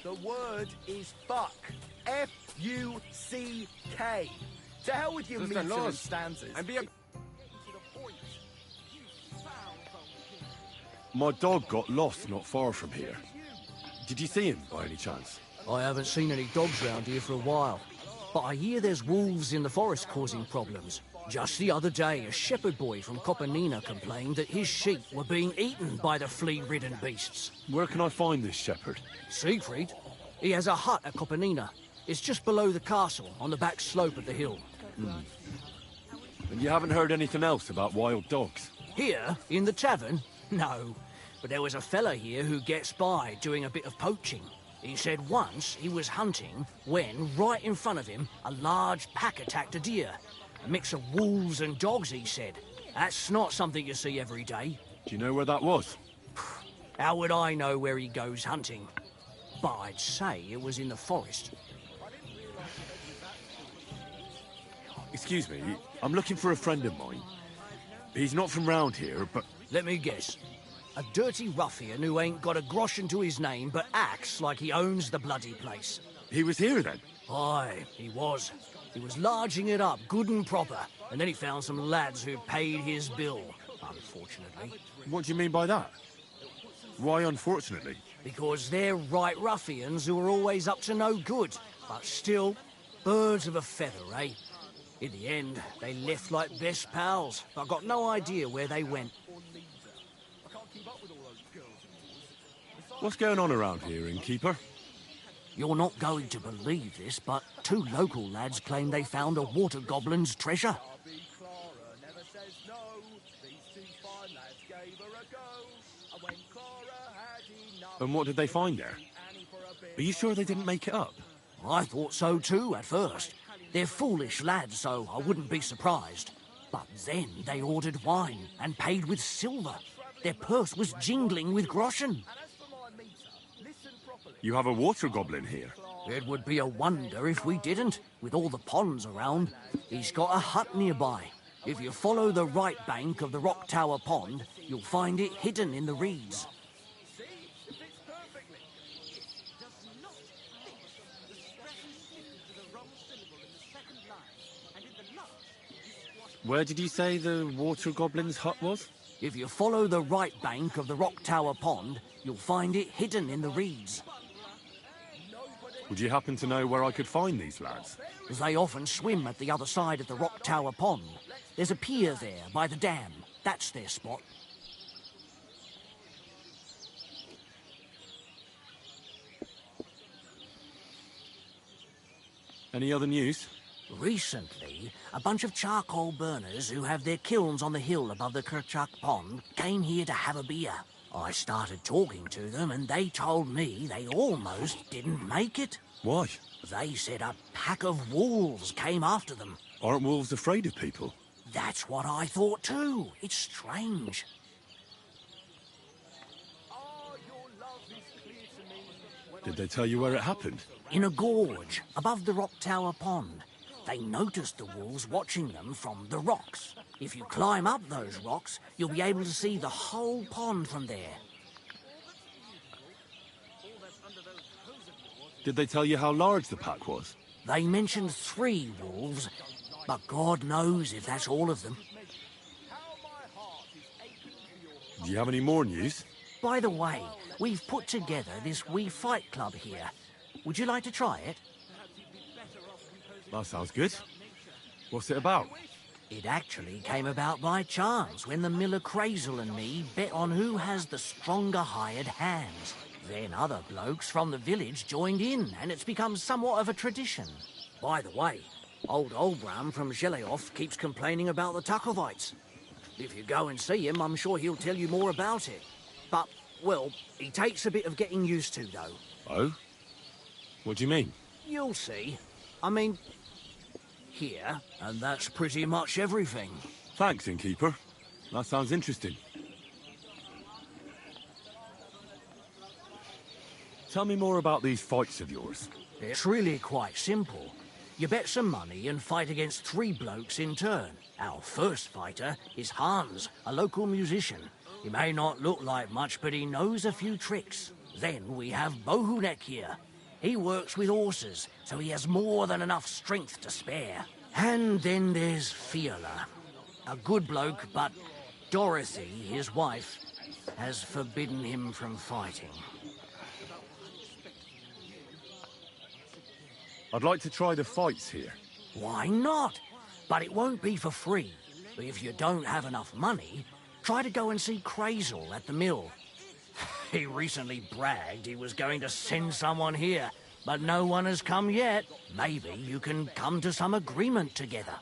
The word is fuck. F-U-C-K. To hell with your Sister meter and Laws, stanzas. and be a... My dog got lost not far from here. Did you see him by any chance? I haven't seen any dogs round here for a while, but I hear there's wolves in the forest causing problems. Just the other day, a shepherd boy from Kopanina complained that his sheep were being eaten by the flea-ridden beasts. Where can I find this shepherd? Siegfried? He has a hut at Kopanina. It's just below the castle, on the back slope of the hill. And you haven't heard anything else about wild dogs? Here, in the tavern? No. But there was a fella here who gets by doing a bit of poaching. He said once he was hunting when, right in front of him, a large pack attacked a deer. A mix of wolves and dogs, he said. That's not something you see every day. Do you know where that was? How would I know where he goes hunting? But I'd say it was in the forest. Excuse me, I'm looking for a friend of mine. He's not from round here, but... Let me guess. A dirty ruffian who ain't got a groschen to his name but acts like he owns the bloody place. He was here then? Aye, he was. He was larging it up good and proper, and then he found some lads who paid his bill, unfortunately. What do you mean by that? Why unfortunately? Because they're right ruffians who are always up to no good, but still, birds of a feather, eh? In the end, they left like best pals, but I've got no idea where they went. What's going on around here, innkeeper? You're not going to believe this, but 2 local lads claim they found a water goblin's treasure. And what did they find there? Are you sure they didn't make it up? I thought so too, at first. They're foolish lads, so I wouldn't be surprised. But then they ordered wine and paid with silver. Their purse was jingling with groschen. You have a water goblin here? It would be a wonder if we didn't, with all the ponds around. He's got a hut nearby. If you follow the right bank of the Rock Tower Pond, you'll find it hidden in the reeds. Where did you say the water goblin's hut was? If you follow the right bank of the Rock Tower Pond, you'll find it hidden in the reeds. Would you happen to know where I could find these lads? They often swim at the other side of the Rock Tower Pond. There's a pier there by the dam. That's their spot. Any other news? Recently, a bunch of charcoal burners who have their kilns on the hill above the Kerchak Pond came here to have a beer. I started talking to them and they told me they almost didn't make it. Why? They said a pack of wolves came after them. Aren't wolves afraid of people? That's what I thought too. It's strange. Did they tell you where it happened? In a gorge above the Rock Tower Pond. They noticed the wolves watching them from the rocks. If you climb up those rocks, you'll be able to see the whole pond from there. Did they tell you how large the pack was? They mentioned 3 wolves, but God knows if that's all of them. Do you have any more news? By the way, we've put together this wee fight club here. Would you like to try it? That sounds good. What's it about? It actually came about by chance when the Miller Crazel and me bet on who has the stronger hired hands. Then other blokes from the village joined in, and it's become somewhat of a tradition. By the way, Old Olbram from Zheleoth keeps complaining about the Takovites. If you go and see him, I'm sure he'll tell you more about it. But, well, he takes a bit of getting used to, though. Oh? What do you mean? You'll see. I mean, here, and that's pretty much everything. Thanks, Innkeeper. That sounds interesting. Tell me more about these fights of yours. It's really quite simple. You bet some money and fight against 3 blokes in turn. Our first fighter is Hans, a local musician. He may not look like much, but he knows a few tricks. Then we have Bohunek here. He works with horses, so he has more than enough strength to spare. And then there's Fiala. A good bloke, but Dorothy, his wife, has forbidden him from fighting. I'd like to try the fights here. Why not? But it won't be for free. If you don't have enough money, try to go and see Crazel at the mill. He recently bragged he was going to send someone here, but no one has come yet. Maybe you can come to some agreement together.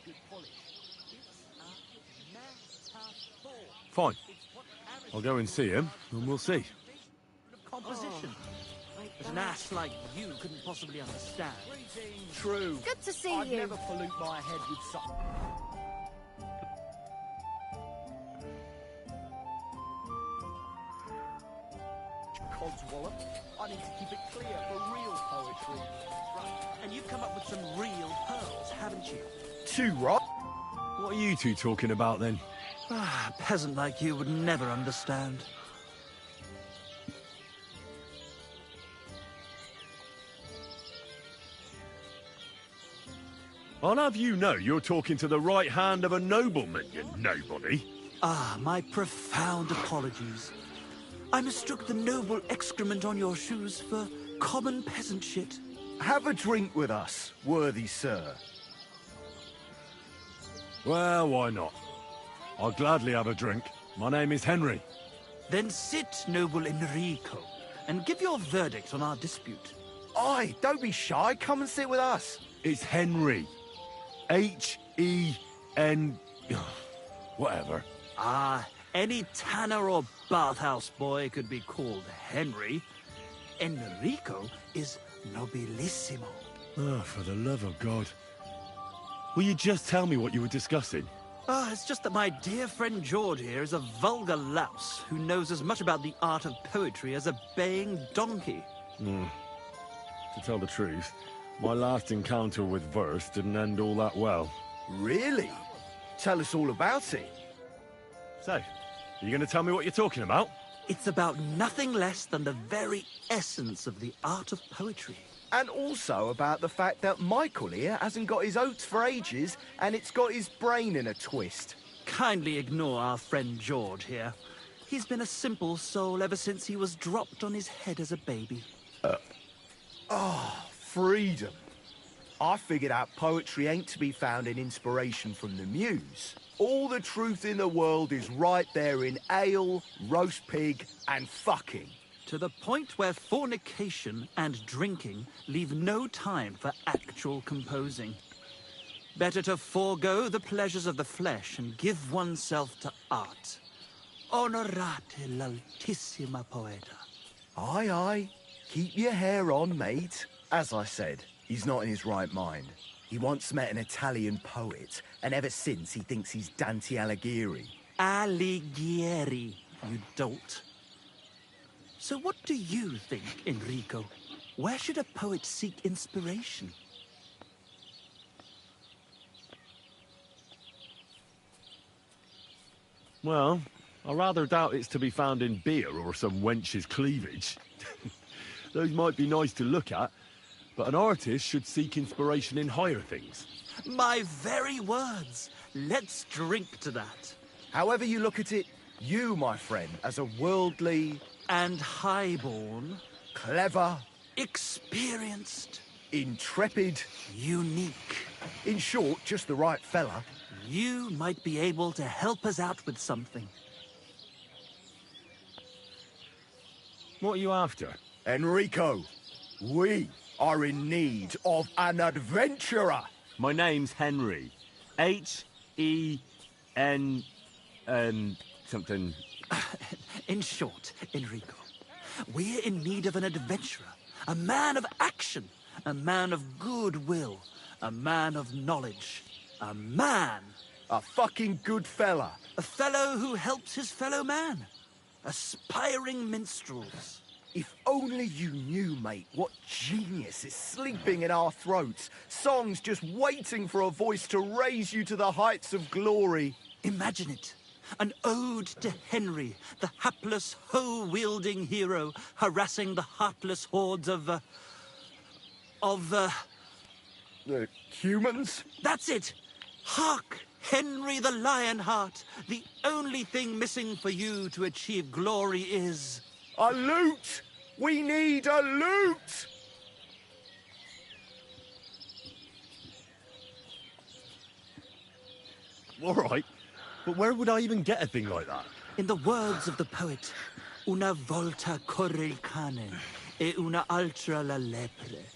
Fine. I'll go and see him, and we'll see. Composition. An ass like you couldn't possibly understand. True. Good to see I'd you. never pollute my head with something. Codswallop. I need to keep it clear for real poetry. Right. And you've come up with some real pearls, haven't you? Too right. What are you two talking about, then? Ah, a peasant like you would never understand. I'll have you know you're talking to the right hand of a nobleman, you nobody. Ah, my profound apologies. I mistook the noble excrement on your shoes for common peasant shit. Have a drink with us, worthy sir. Well, why not? I'll gladly have a drink. My name is Henry. Then sit, noble Enrico, and give your verdict on our dispute. Aye, don't be shy. Come and sit with us. It's Henry. H-E-N... whatever. Ah, any tanner or bathhouse boy could be called Henry. Enrico is nobilissimo. Oh, for the love of God. Will you just tell me what you were discussing? Ah, it's just that my dear friend George here is a vulgar louse who knows as much about the art of poetry as a baying donkey. To tell the truth, my last encounter with verse didn't end all that well. Really? Tell us all about it. So, are you going to tell me what you're talking about? It's about nothing less than the very essence of the art of poetry. And also about the fact that Michael here hasn't got his oats for ages, and it's got his brain in a twist. Kindly ignore our friend George here. He's been a simple soul ever since he was dropped on his head as a baby. Freedom. I figured out poetry ain't to be found in inspiration from the muse. All the truth in the world is right there in ale, roast pig, and fucking. To the point where fornication and drinking leave no time for actual composing. Better to forego the pleasures of the flesh and give oneself to art. Onorate l'altissima poeta. Aye, aye. Keep your hair on, mate. As I said, he's not in his right mind. He once met an Italian poet, and ever since he thinks he's Dante Alighieri. Alighieri, you dolt. So what do you think, Enrico? Where should a poet seek inspiration? Well, I rather doubt it's to be found in beer or some wench's cleavage. Those might be nice to look at, but an artist should seek inspiration in higher things. My very words. Let's drink to that. However you look at it, you, my friend, as a worldly... and highborn... clever... experienced... intrepid... unique... in short, just the right fella... you might be able to help us out with something. What are you after? Enrico, we are in need of an adventurer. My name's Henry. H-E-N... something... In short, Enrico, we're in need of an adventurer, a man of action, a man of goodwill, a man of knowledge, a man... A fucking good fella. A fellow who helps his fellow man. Aspiring minstrels. If only you knew, mate, what genius is sleeping in our throats. Songs just waiting for a voice to raise you to the heights of glory. Imagine it. An ode to Henry, the hapless, hoe-wielding hero, harassing the heartless hordes of humans? That's it! Hark! Henry the Lionheart! The only thing missing for you to achieve glory is... a loot! We need a loot! All right, but where would I even get a thing like that? In the words of the poet, una volta corre il cane, e una altra la lepre.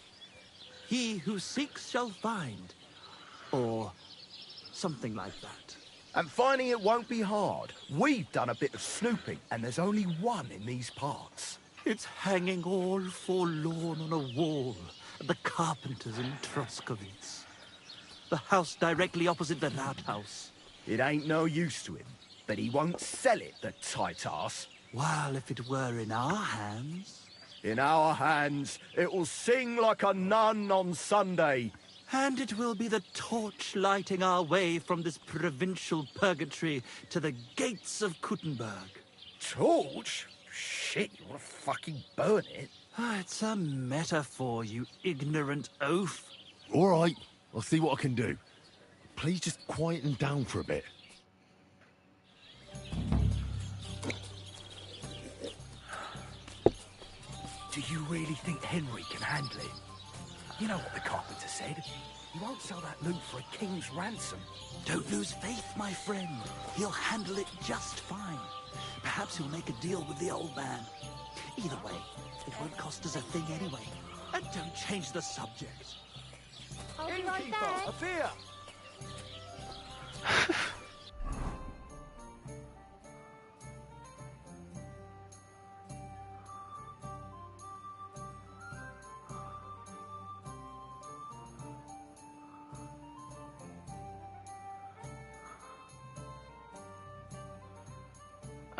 He who seeks shall find. Or something like that. And finding it won't be hard. We've done a bit of snooping, and there's only one in these parts. It's hanging all forlorn on a wall at the Carpenters in Troskovitz. The house directly opposite the Rathaus. It ain't no use to him, but he won't sell it, the tight ass. While if it were in our hands... In our hands, it will sing like a nun on Sunday. And it will be the torch lighting our way from this provincial purgatory to the gates of Kuttenberg. Torch? Shit, you want to fucking burn it? It's a metaphor, you ignorant oaf. All right, I'll see what I can do. Please just quieten down for a bit. Do you really think Henry can handle it? You know what the carpenter said. He won't sell that loot for a king's ransom. Don't lose faith, my friend. He'll handle it just fine. Perhaps he'll make a deal with the old man. Either way, it won't cost us a thing anyway. And don't change the subject. I'll be right back. A fear!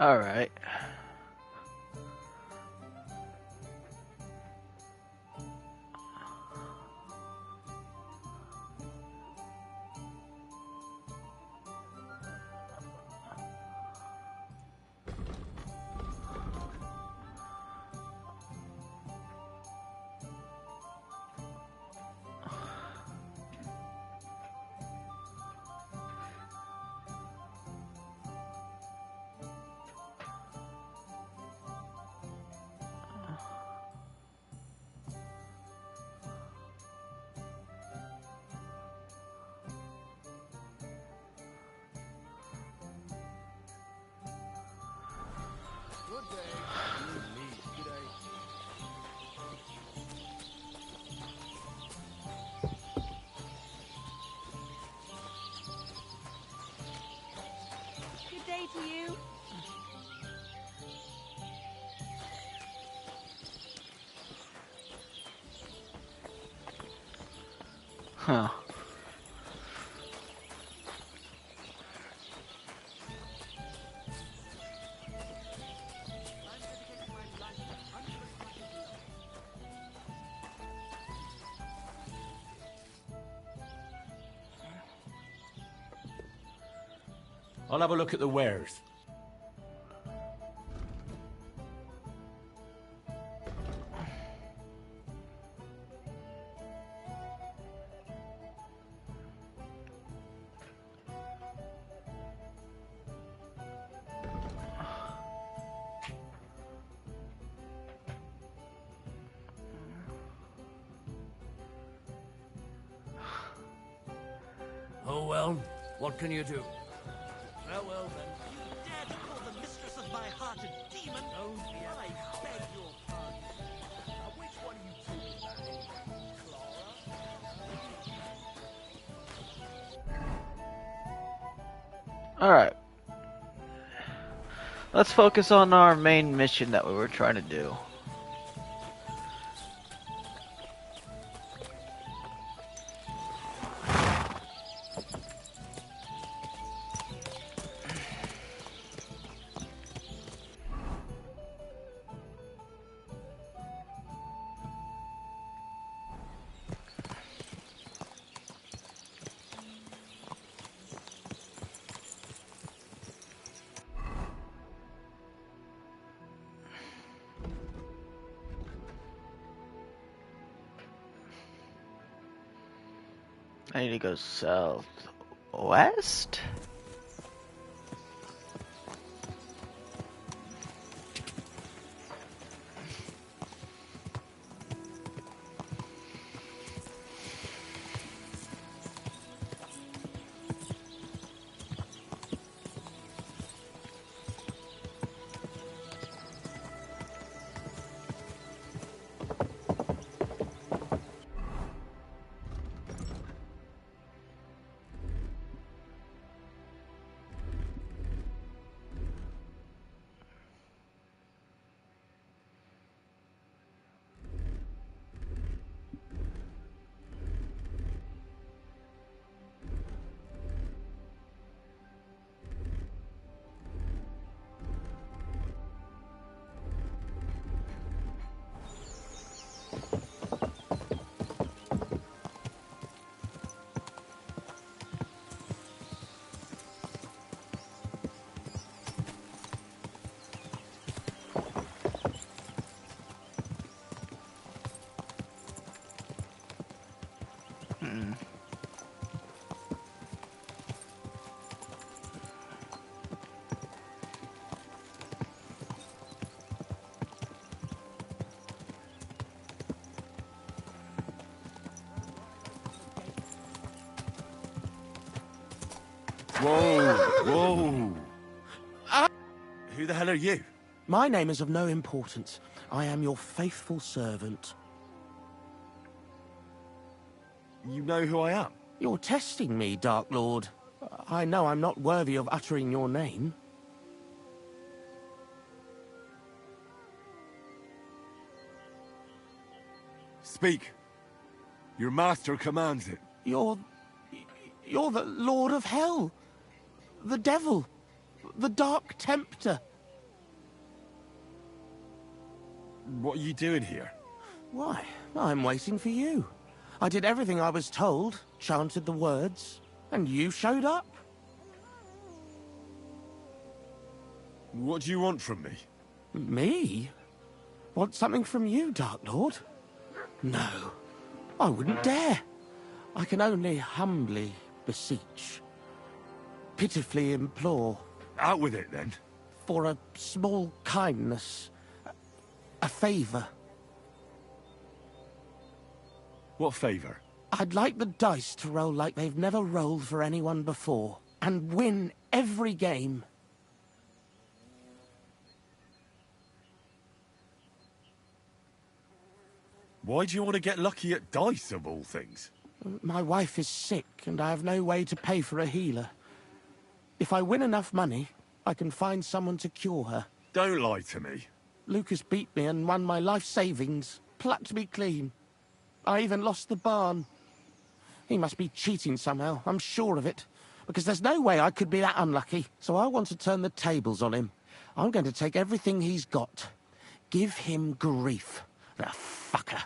All right. Good day. Good day. Good day to you. Huh. I'll have a look at the wares. Oh well, what can you do? Farewell, then. You dare to call the mistress of my heart a demon? Oh, dear. I beg your pardon. Now, which one are you talking about, Clara? Alright. Let's focus on our main mission that we were trying to do. I need to go southwest? Whoa, whoa. Who the hell are you? My name is of no importance. I am your faithful servant. You know who I am? You're testing me, Dark Lord. I know I'm not worthy of uttering your name. Speak. Your master commands it. You're the Lord of Hell. The Devil. The Dark Tempter. What are you doing here? Why, I'm waiting for you. I did everything I was told, chanted the words, and you showed up. What do you want from me? Me? Want something from you, Dark Lord? No, I wouldn't dare. I can only humbly beseech, pitifully implore. Out with it, then. For a small kindness, a favour. What favour? I'd like the dice to roll like they've never rolled for anyone before, and win every game. Why do you want to get lucky at dice, of all things? My wife is sick, and I have no way to pay for a healer. If I win enough money, I can find someone to cure her. Don't lie to me. Lucas beat me and won my life savings, plucked me clean. I even lost the barn. He must be cheating somehow, I'm sure of it, because there's no way I could be that unlucky. So I want to turn the tables on him. I'm going to take everything he's got. Give him grief, the fucker.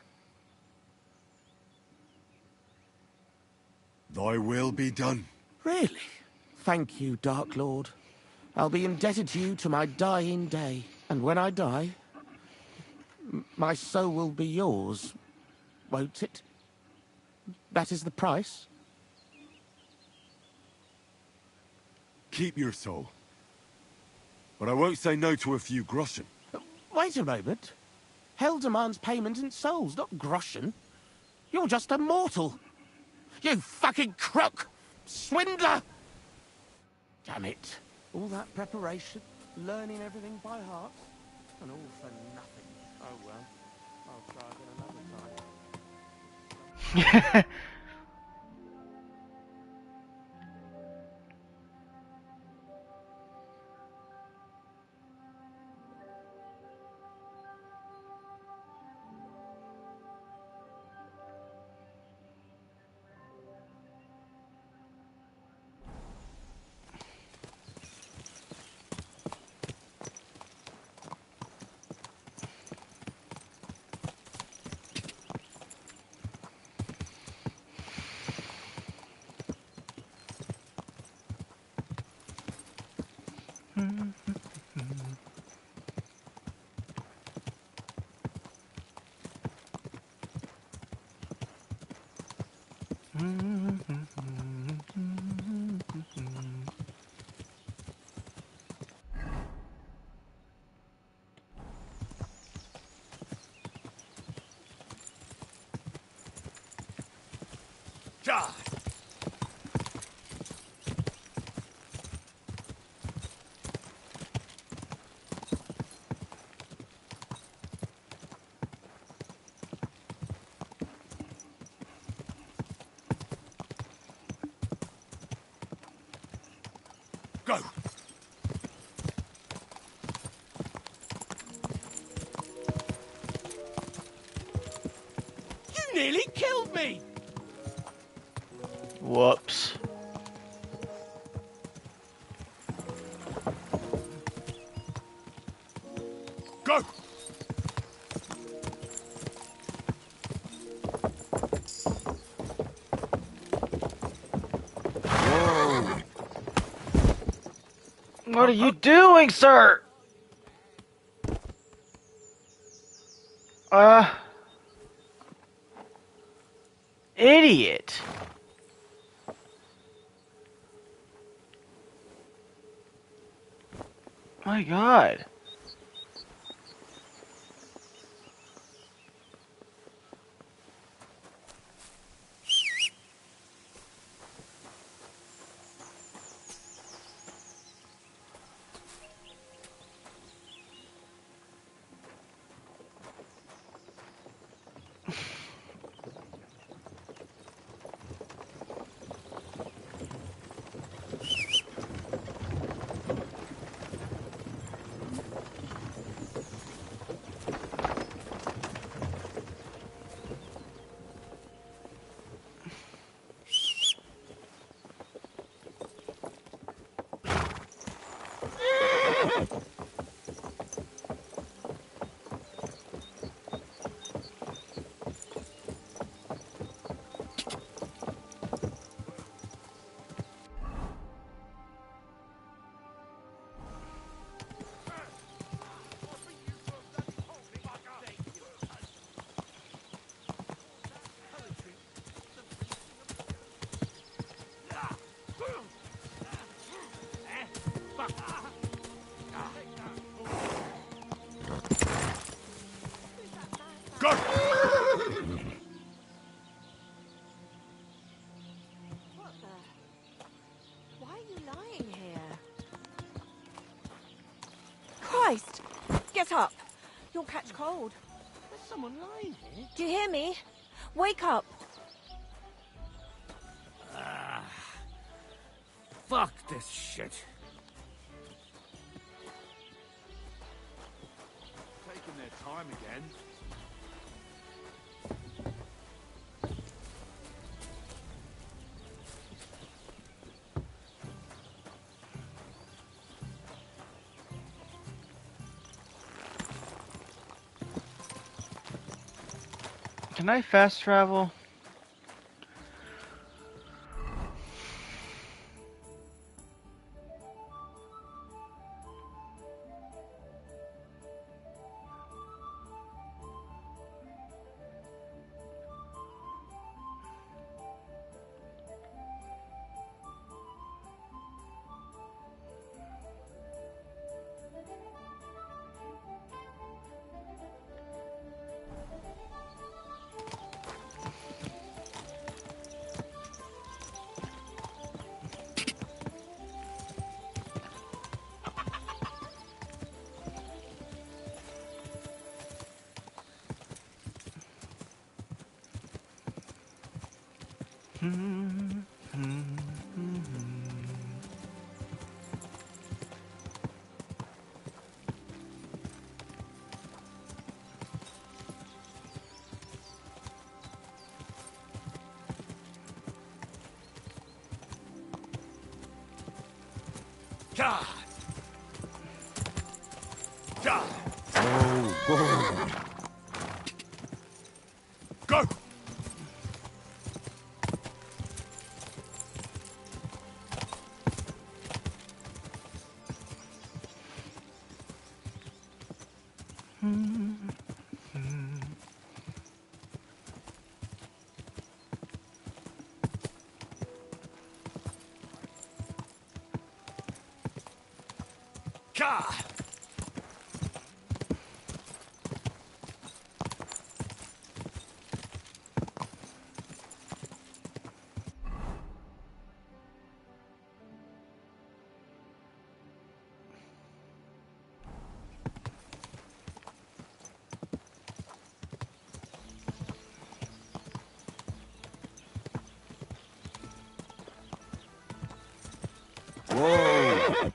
Thy will be done. Really? Thank you, Dark Lord. I'll be indebted to you to my dying day. And when I die, my soul will be yours, won't it? That is the price? Keep your soul. But I won't say no to a few groschen. Wait a moment. Hell demands payment in souls, not groschen. You're just a mortal. You fucking crook! Swindler! Damn it. All that preparation, learning everything by heart, and all for nothing. Oh well, I'll try again another time. God. Go. You nearly killed me! Whoops. Go! Whoa. What are you doing, sir? Idiot. My God. Go! What the? Why are you lying here? Christ! Get up! You'll catch cold. There's someone lying here. Do you hear me? Wake up! Fuck this shit. Taking their time again. Can I fast travel? God! God! Whoa. Go! Gah! Whoa!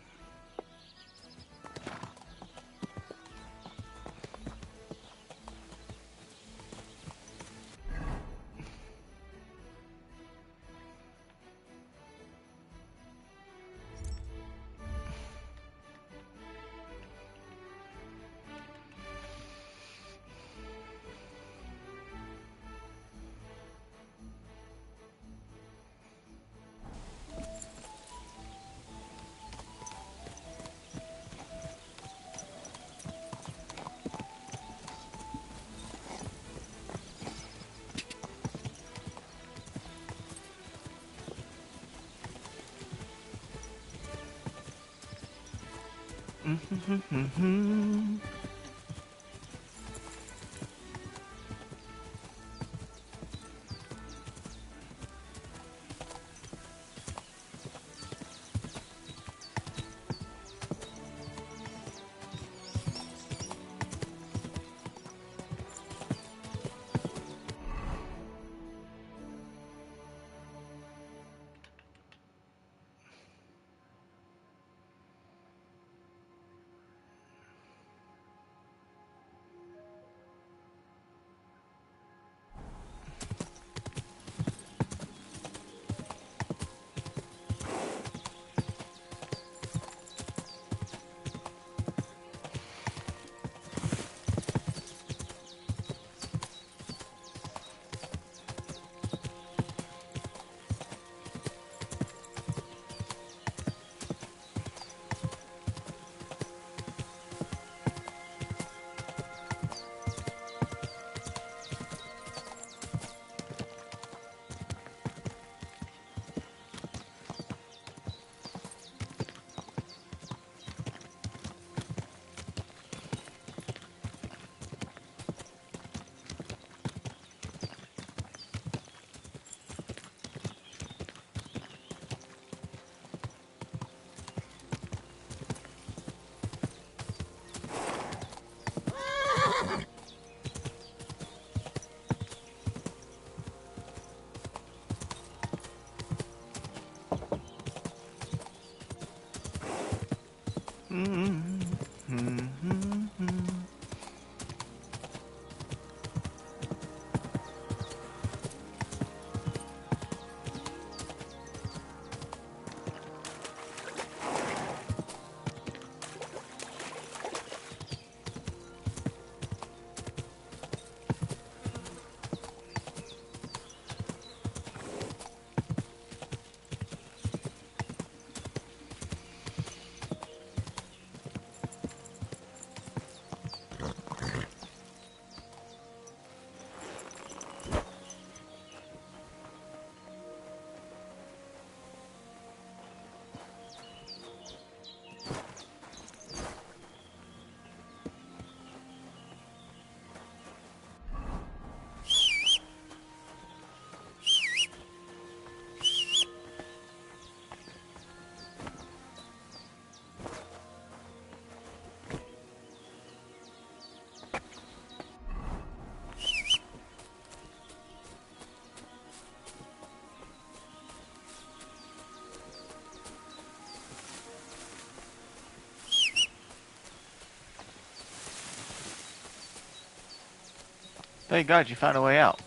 Thank God you found a way out.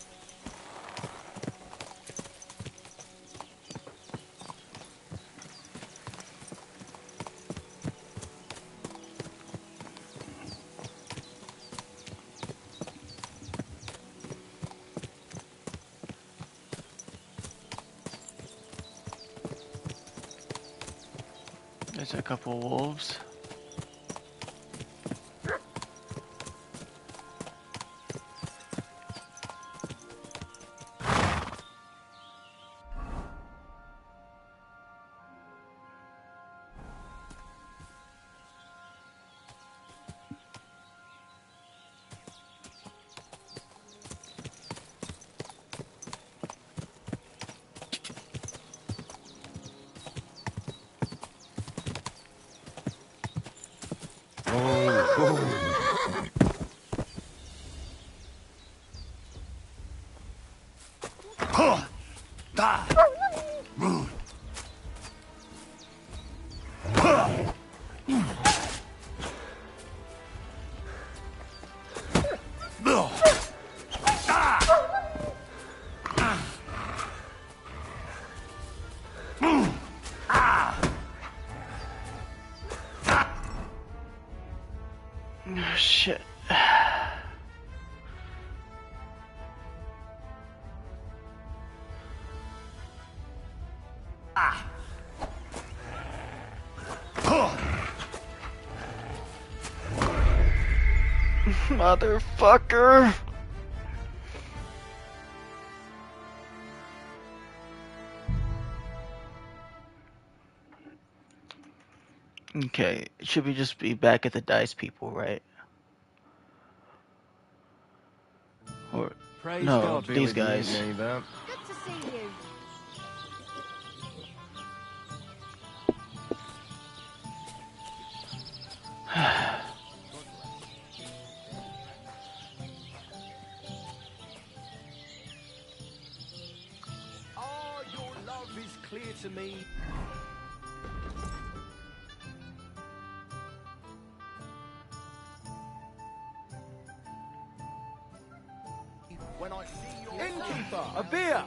There's a couple wolves. Shit. Motherfucker. Okay, should we just be back at the dice people, right? Or Praise no, God be these with you, guys. neighbor. Good to see you. Your love is clear to me. When I see your innkeeper, a beer.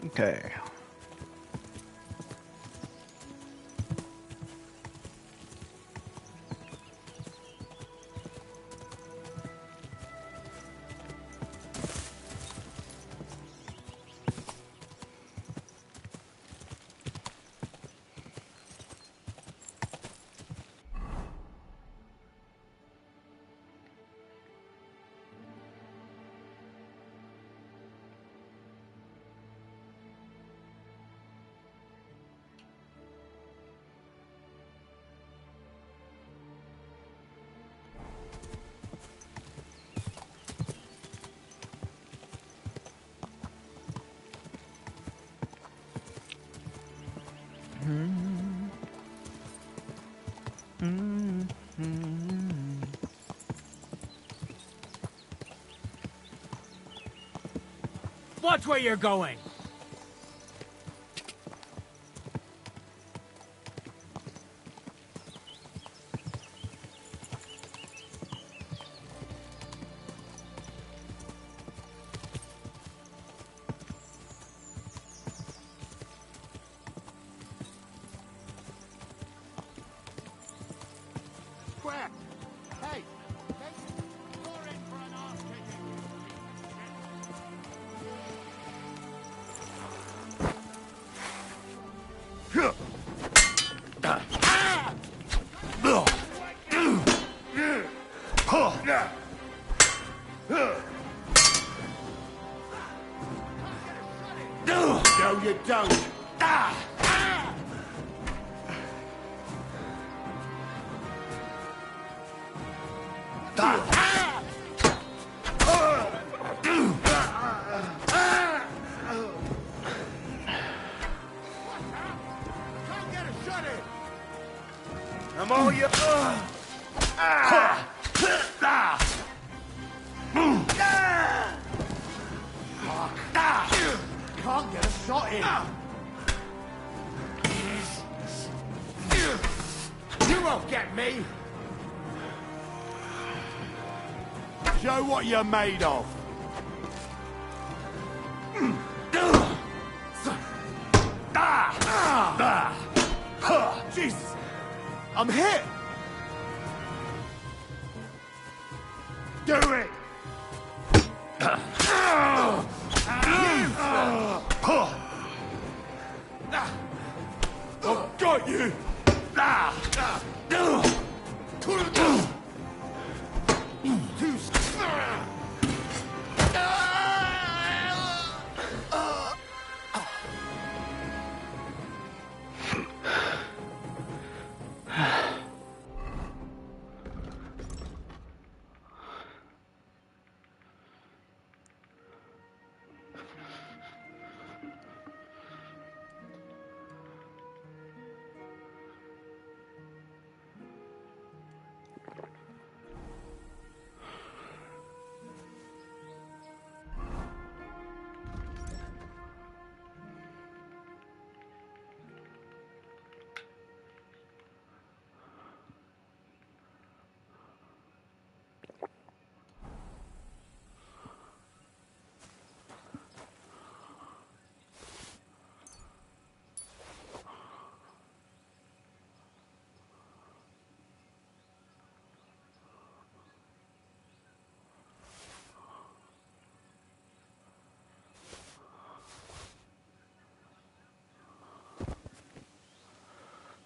Okay. Watch where you're going! Square! Hey! You're in for an arse kicking! No, you don't! him! You won't get me! Show what you're made of. Jesus! I'm hit! Do it! I've got you!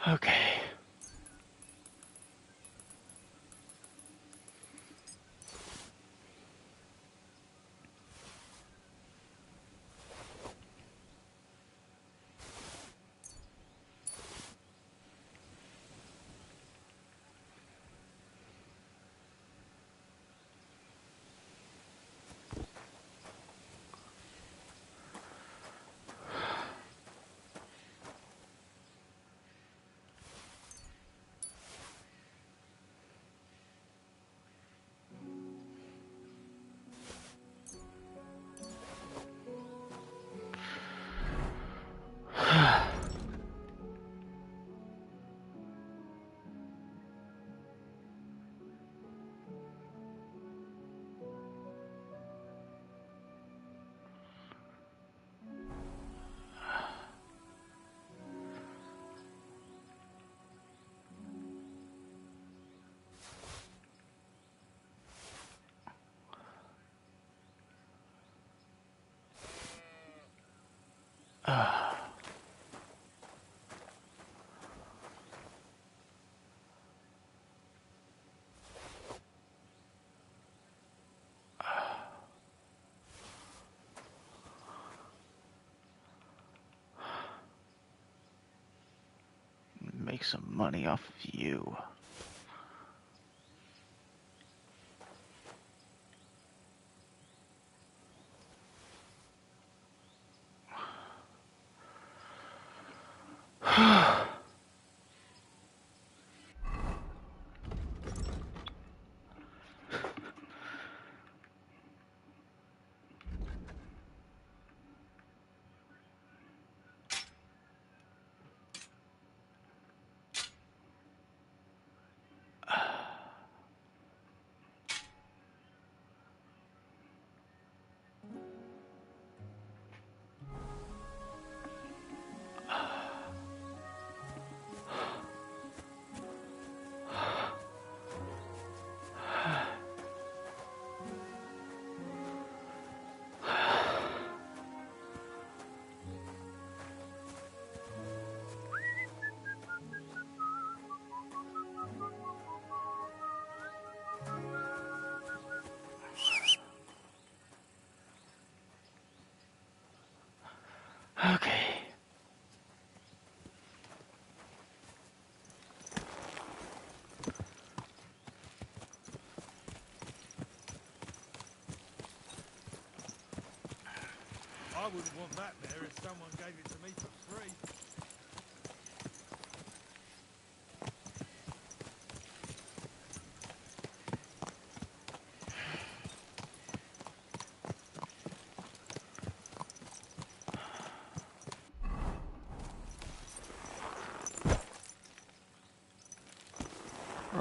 Okay. Make some money off of you. Okay. I wouldn't want that there if someone gave it to me for free.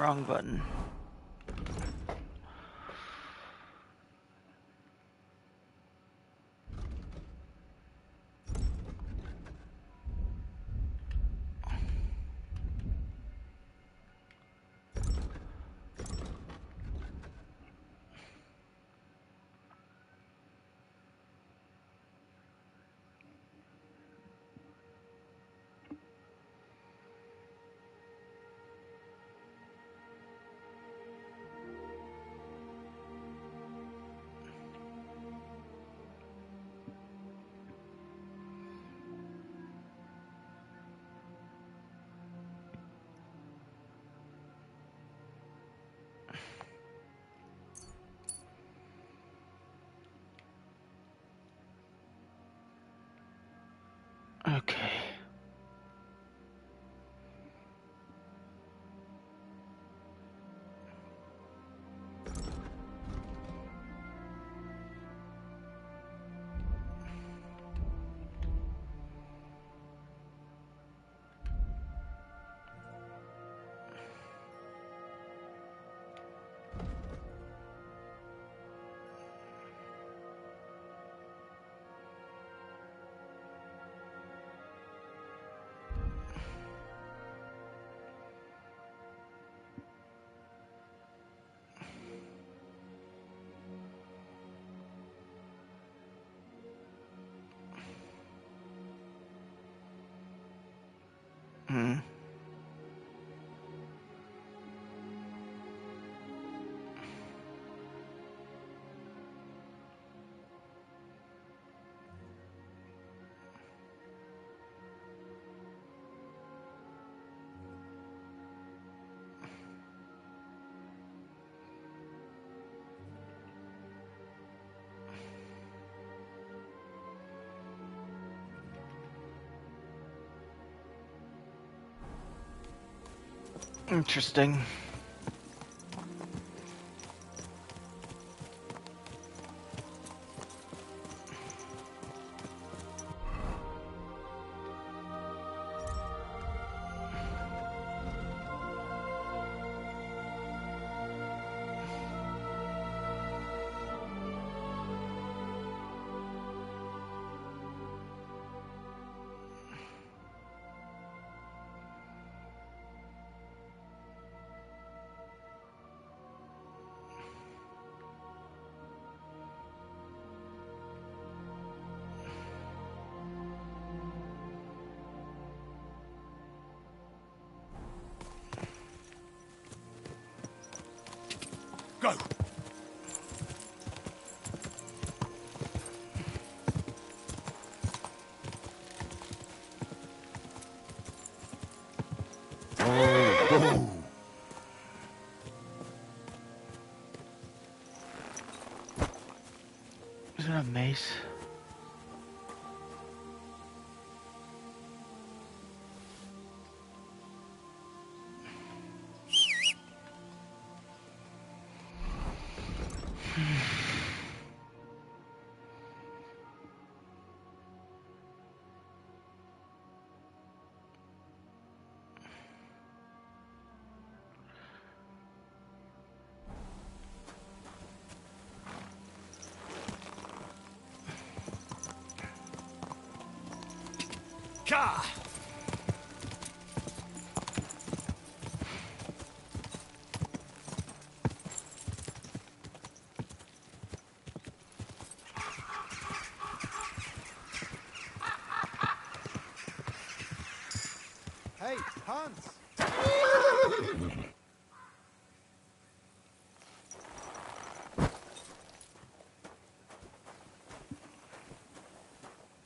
Wrong button. Okay. Hmm. Interesting. Go! Is it a mace? Ka! Hey, Hans!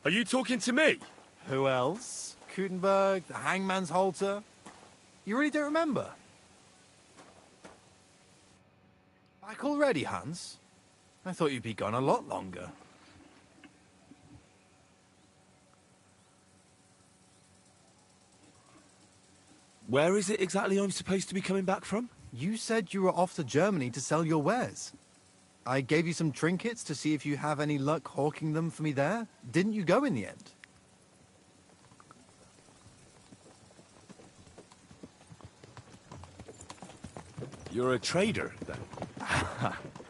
Are you talking to me? Who else? Kutenberg, the Hangman's Halter? You really don't remember? Back already, Hans? I thought you'd be gone a lot longer. Where is it exactly I'm supposed to be coming back from? You said you were off to Germany to sell your wares. I gave you some trinkets to see if you have any luck hawking them for me there. Didn't you go in the end? You're a trader, then?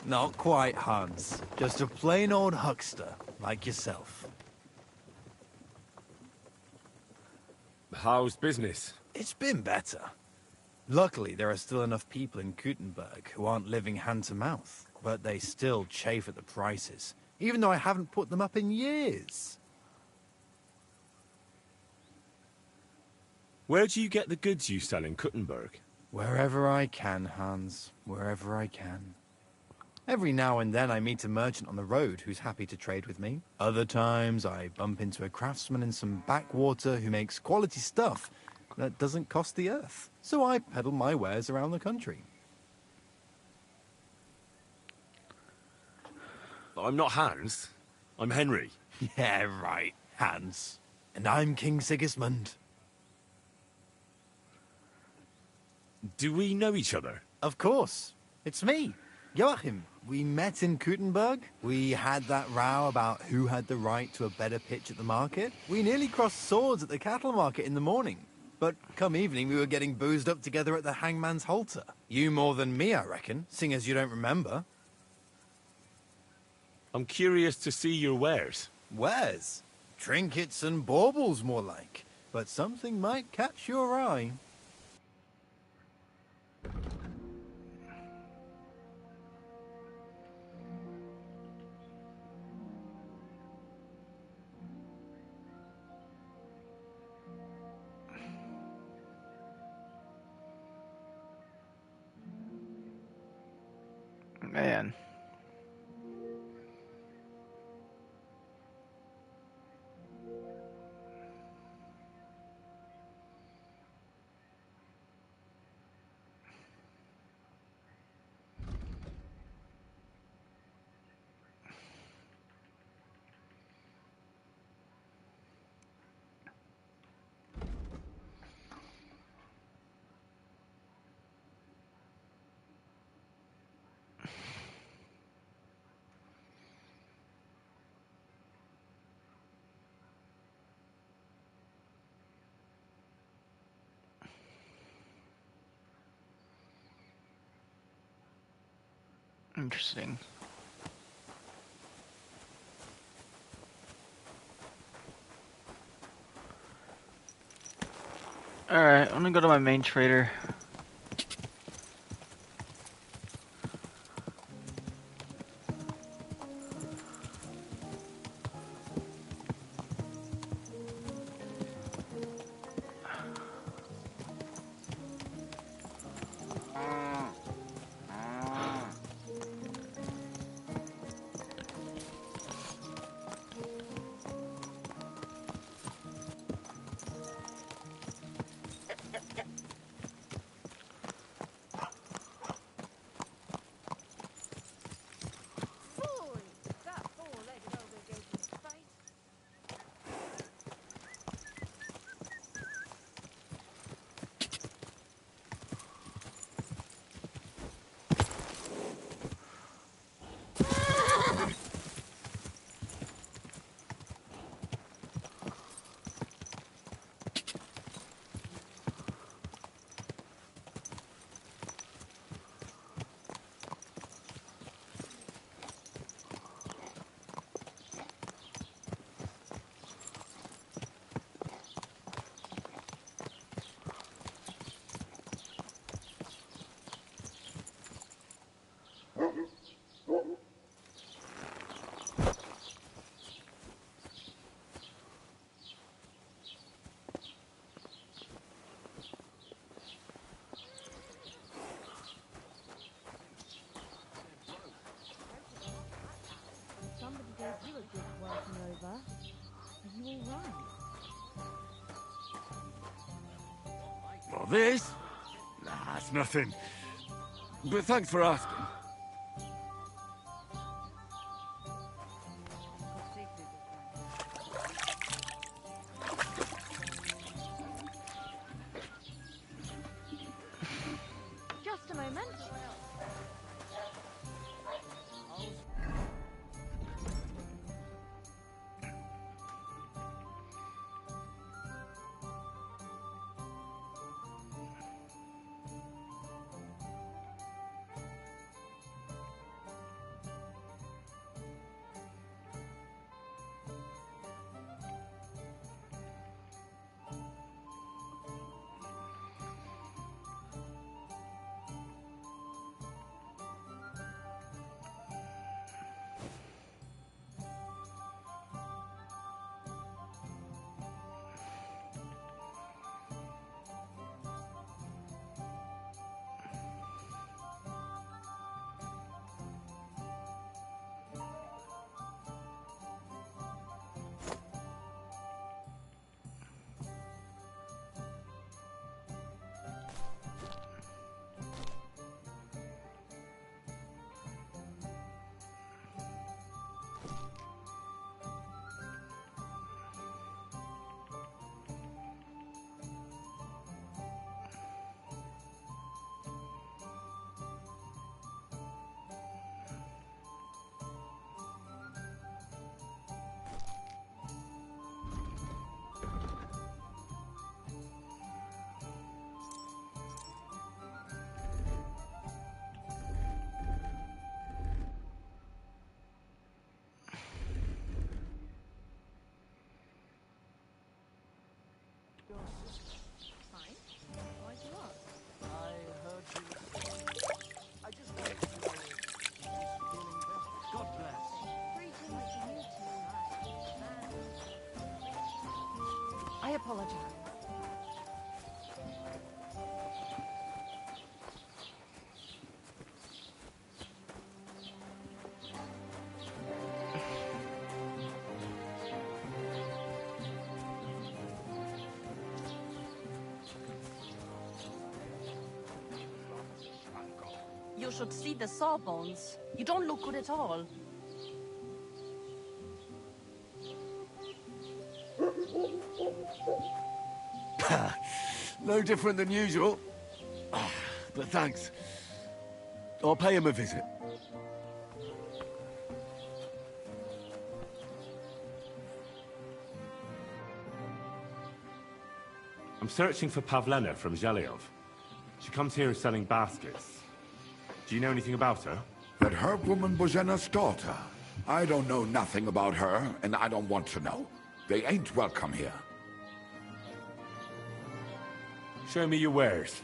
Not quite, Hans. Just a plain old huckster, like yourself. How's business? It's been better. Luckily, there are still enough people in Gutenberg who aren't living hand to mouth, but they still chafe at the prices, even though I haven't put them up in years. Where do you get the goods you sell in Kuttenberg? Wherever I can, Hans. Wherever I can. Every now and then I meet a merchant on the road who's happy to trade with me. Other times I bump into a craftsman in some backwater who makes quality stuff that doesn't cost the earth. So I peddle my wares around the country. I'm not Hans. I'm Henry. Yeah, right, Hans. And I'm King Sigismund. Do we know each other? Of course. It's me, Joachim. We met in Gutenberg. We had that row about who had the right to a better pitch at the market. We nearly crossed swords at the cattle market in the morning. But come evening, we were getting boozed up together at the hangman's halter. You more than me, I reckon, seeing as you don't remember. I'm curious to see your wares. Wares? Trinkets and baubles, more like. But something might catch your eye. Man. Interesting. Alright, I'm gonna go to my main trader. Somebody gave you a good working over. Are you all right? Well, this? Nah, it's nothing. But thanks for asking. Just a moment. should see the sawbones. You don't look good at all. No different than usual. But thanks. I'll pay him a visit. I'm searching for Pavlena from Zhelyov. She comes here selling baskets. Do you know anything about her? That herb woman Božena's daughter. I don't know nothing about her, and I don't want to know. They ain't welcome here. Show me your wares.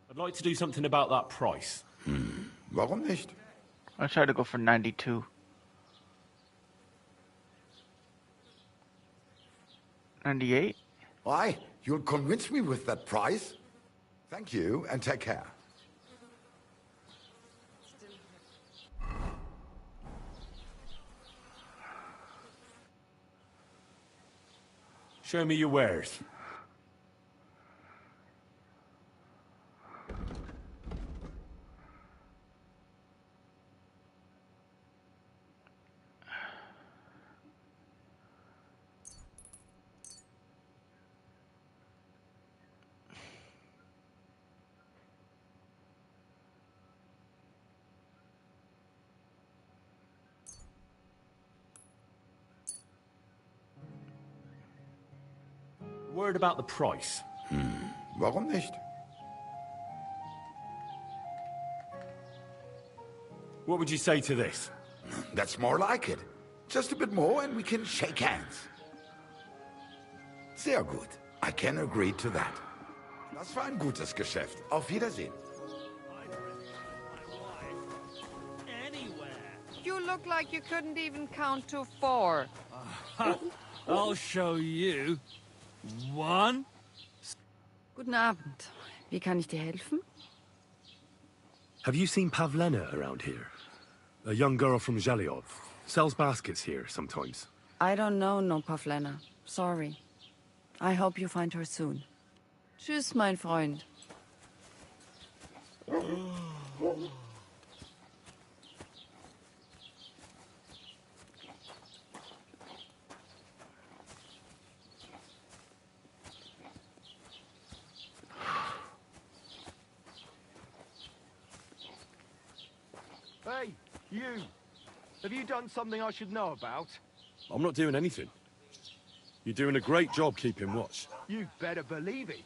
I'd like to do something about that price. Warum nicht? I tried to go for 92. 98? Why? You'll convince me with that price? Thank you, and take care. Show me your wares. Word about the price. Warum nicht? What would you say to this? That's more like it. Just a bit more and we can shake hands. Sehr gut. I can agree to that. Das war ein gutes Geschäft. Auf Wiedersehen. You look like you couldn't even count to 4. I'll show you. 1. Guten Abend. Wie kann ich dir helfen? Have you seen Pavlena around here? A young girl from Zhelyov. Sells baskets here sometimes. I don't know no Pavlena. Sorry. I hope you find her soon. Tschüss, mein Freund. Hey, you! Have you done something I should know about? I'm not doing anything. You're doing a great job keeping watch. You better believe it.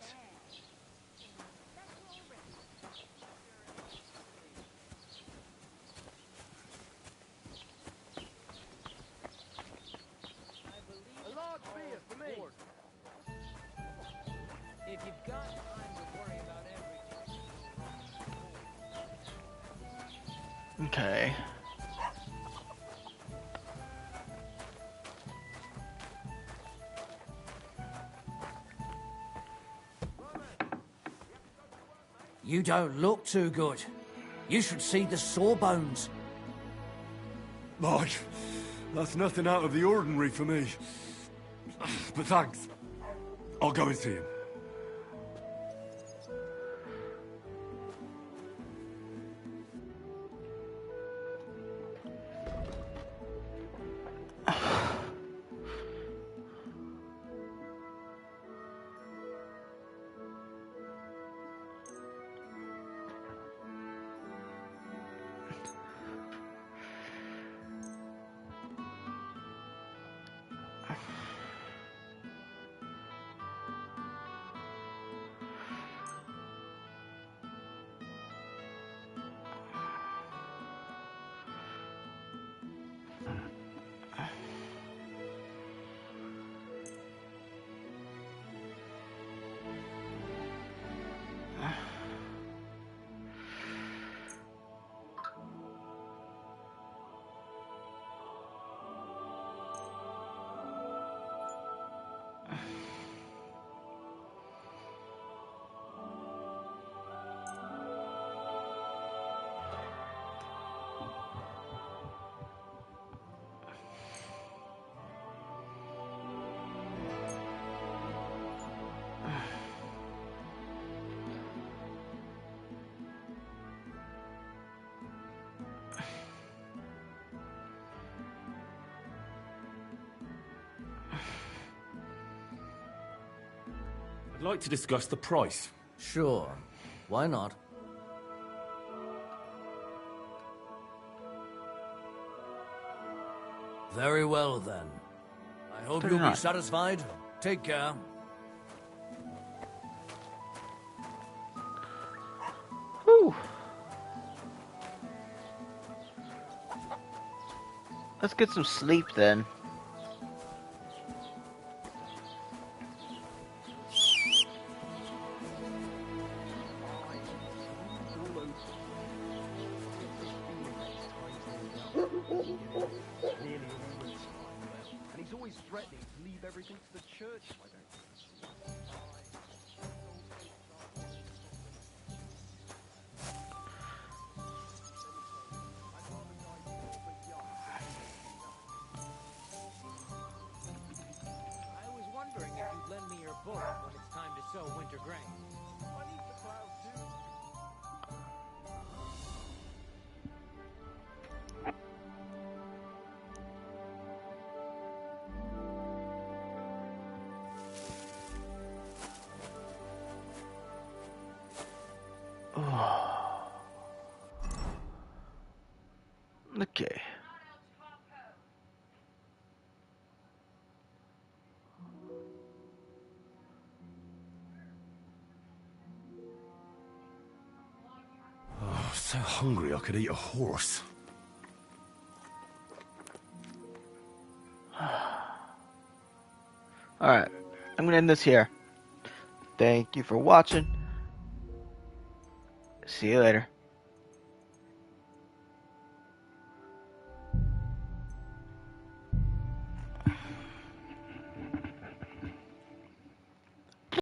Okay. You don't look too good. You should see the sawbones. Like, that's nothing out of the ordinary for me. But thanks. I'll go and see him. I'd like to discuss the price. Sure. Why not? Very well, then. I hope you'll be satisfied. Take care. Whew. Let's get some sleep then. And he's always threatening to leave everything to the church, I don't I was wondering if you'd lend me your book when it's time to sow winter grain. I need to plow too. Okay. Oh, so hungry I could eat a horse. Alright, I'm gonna end this here. Thank you for watching. See you later.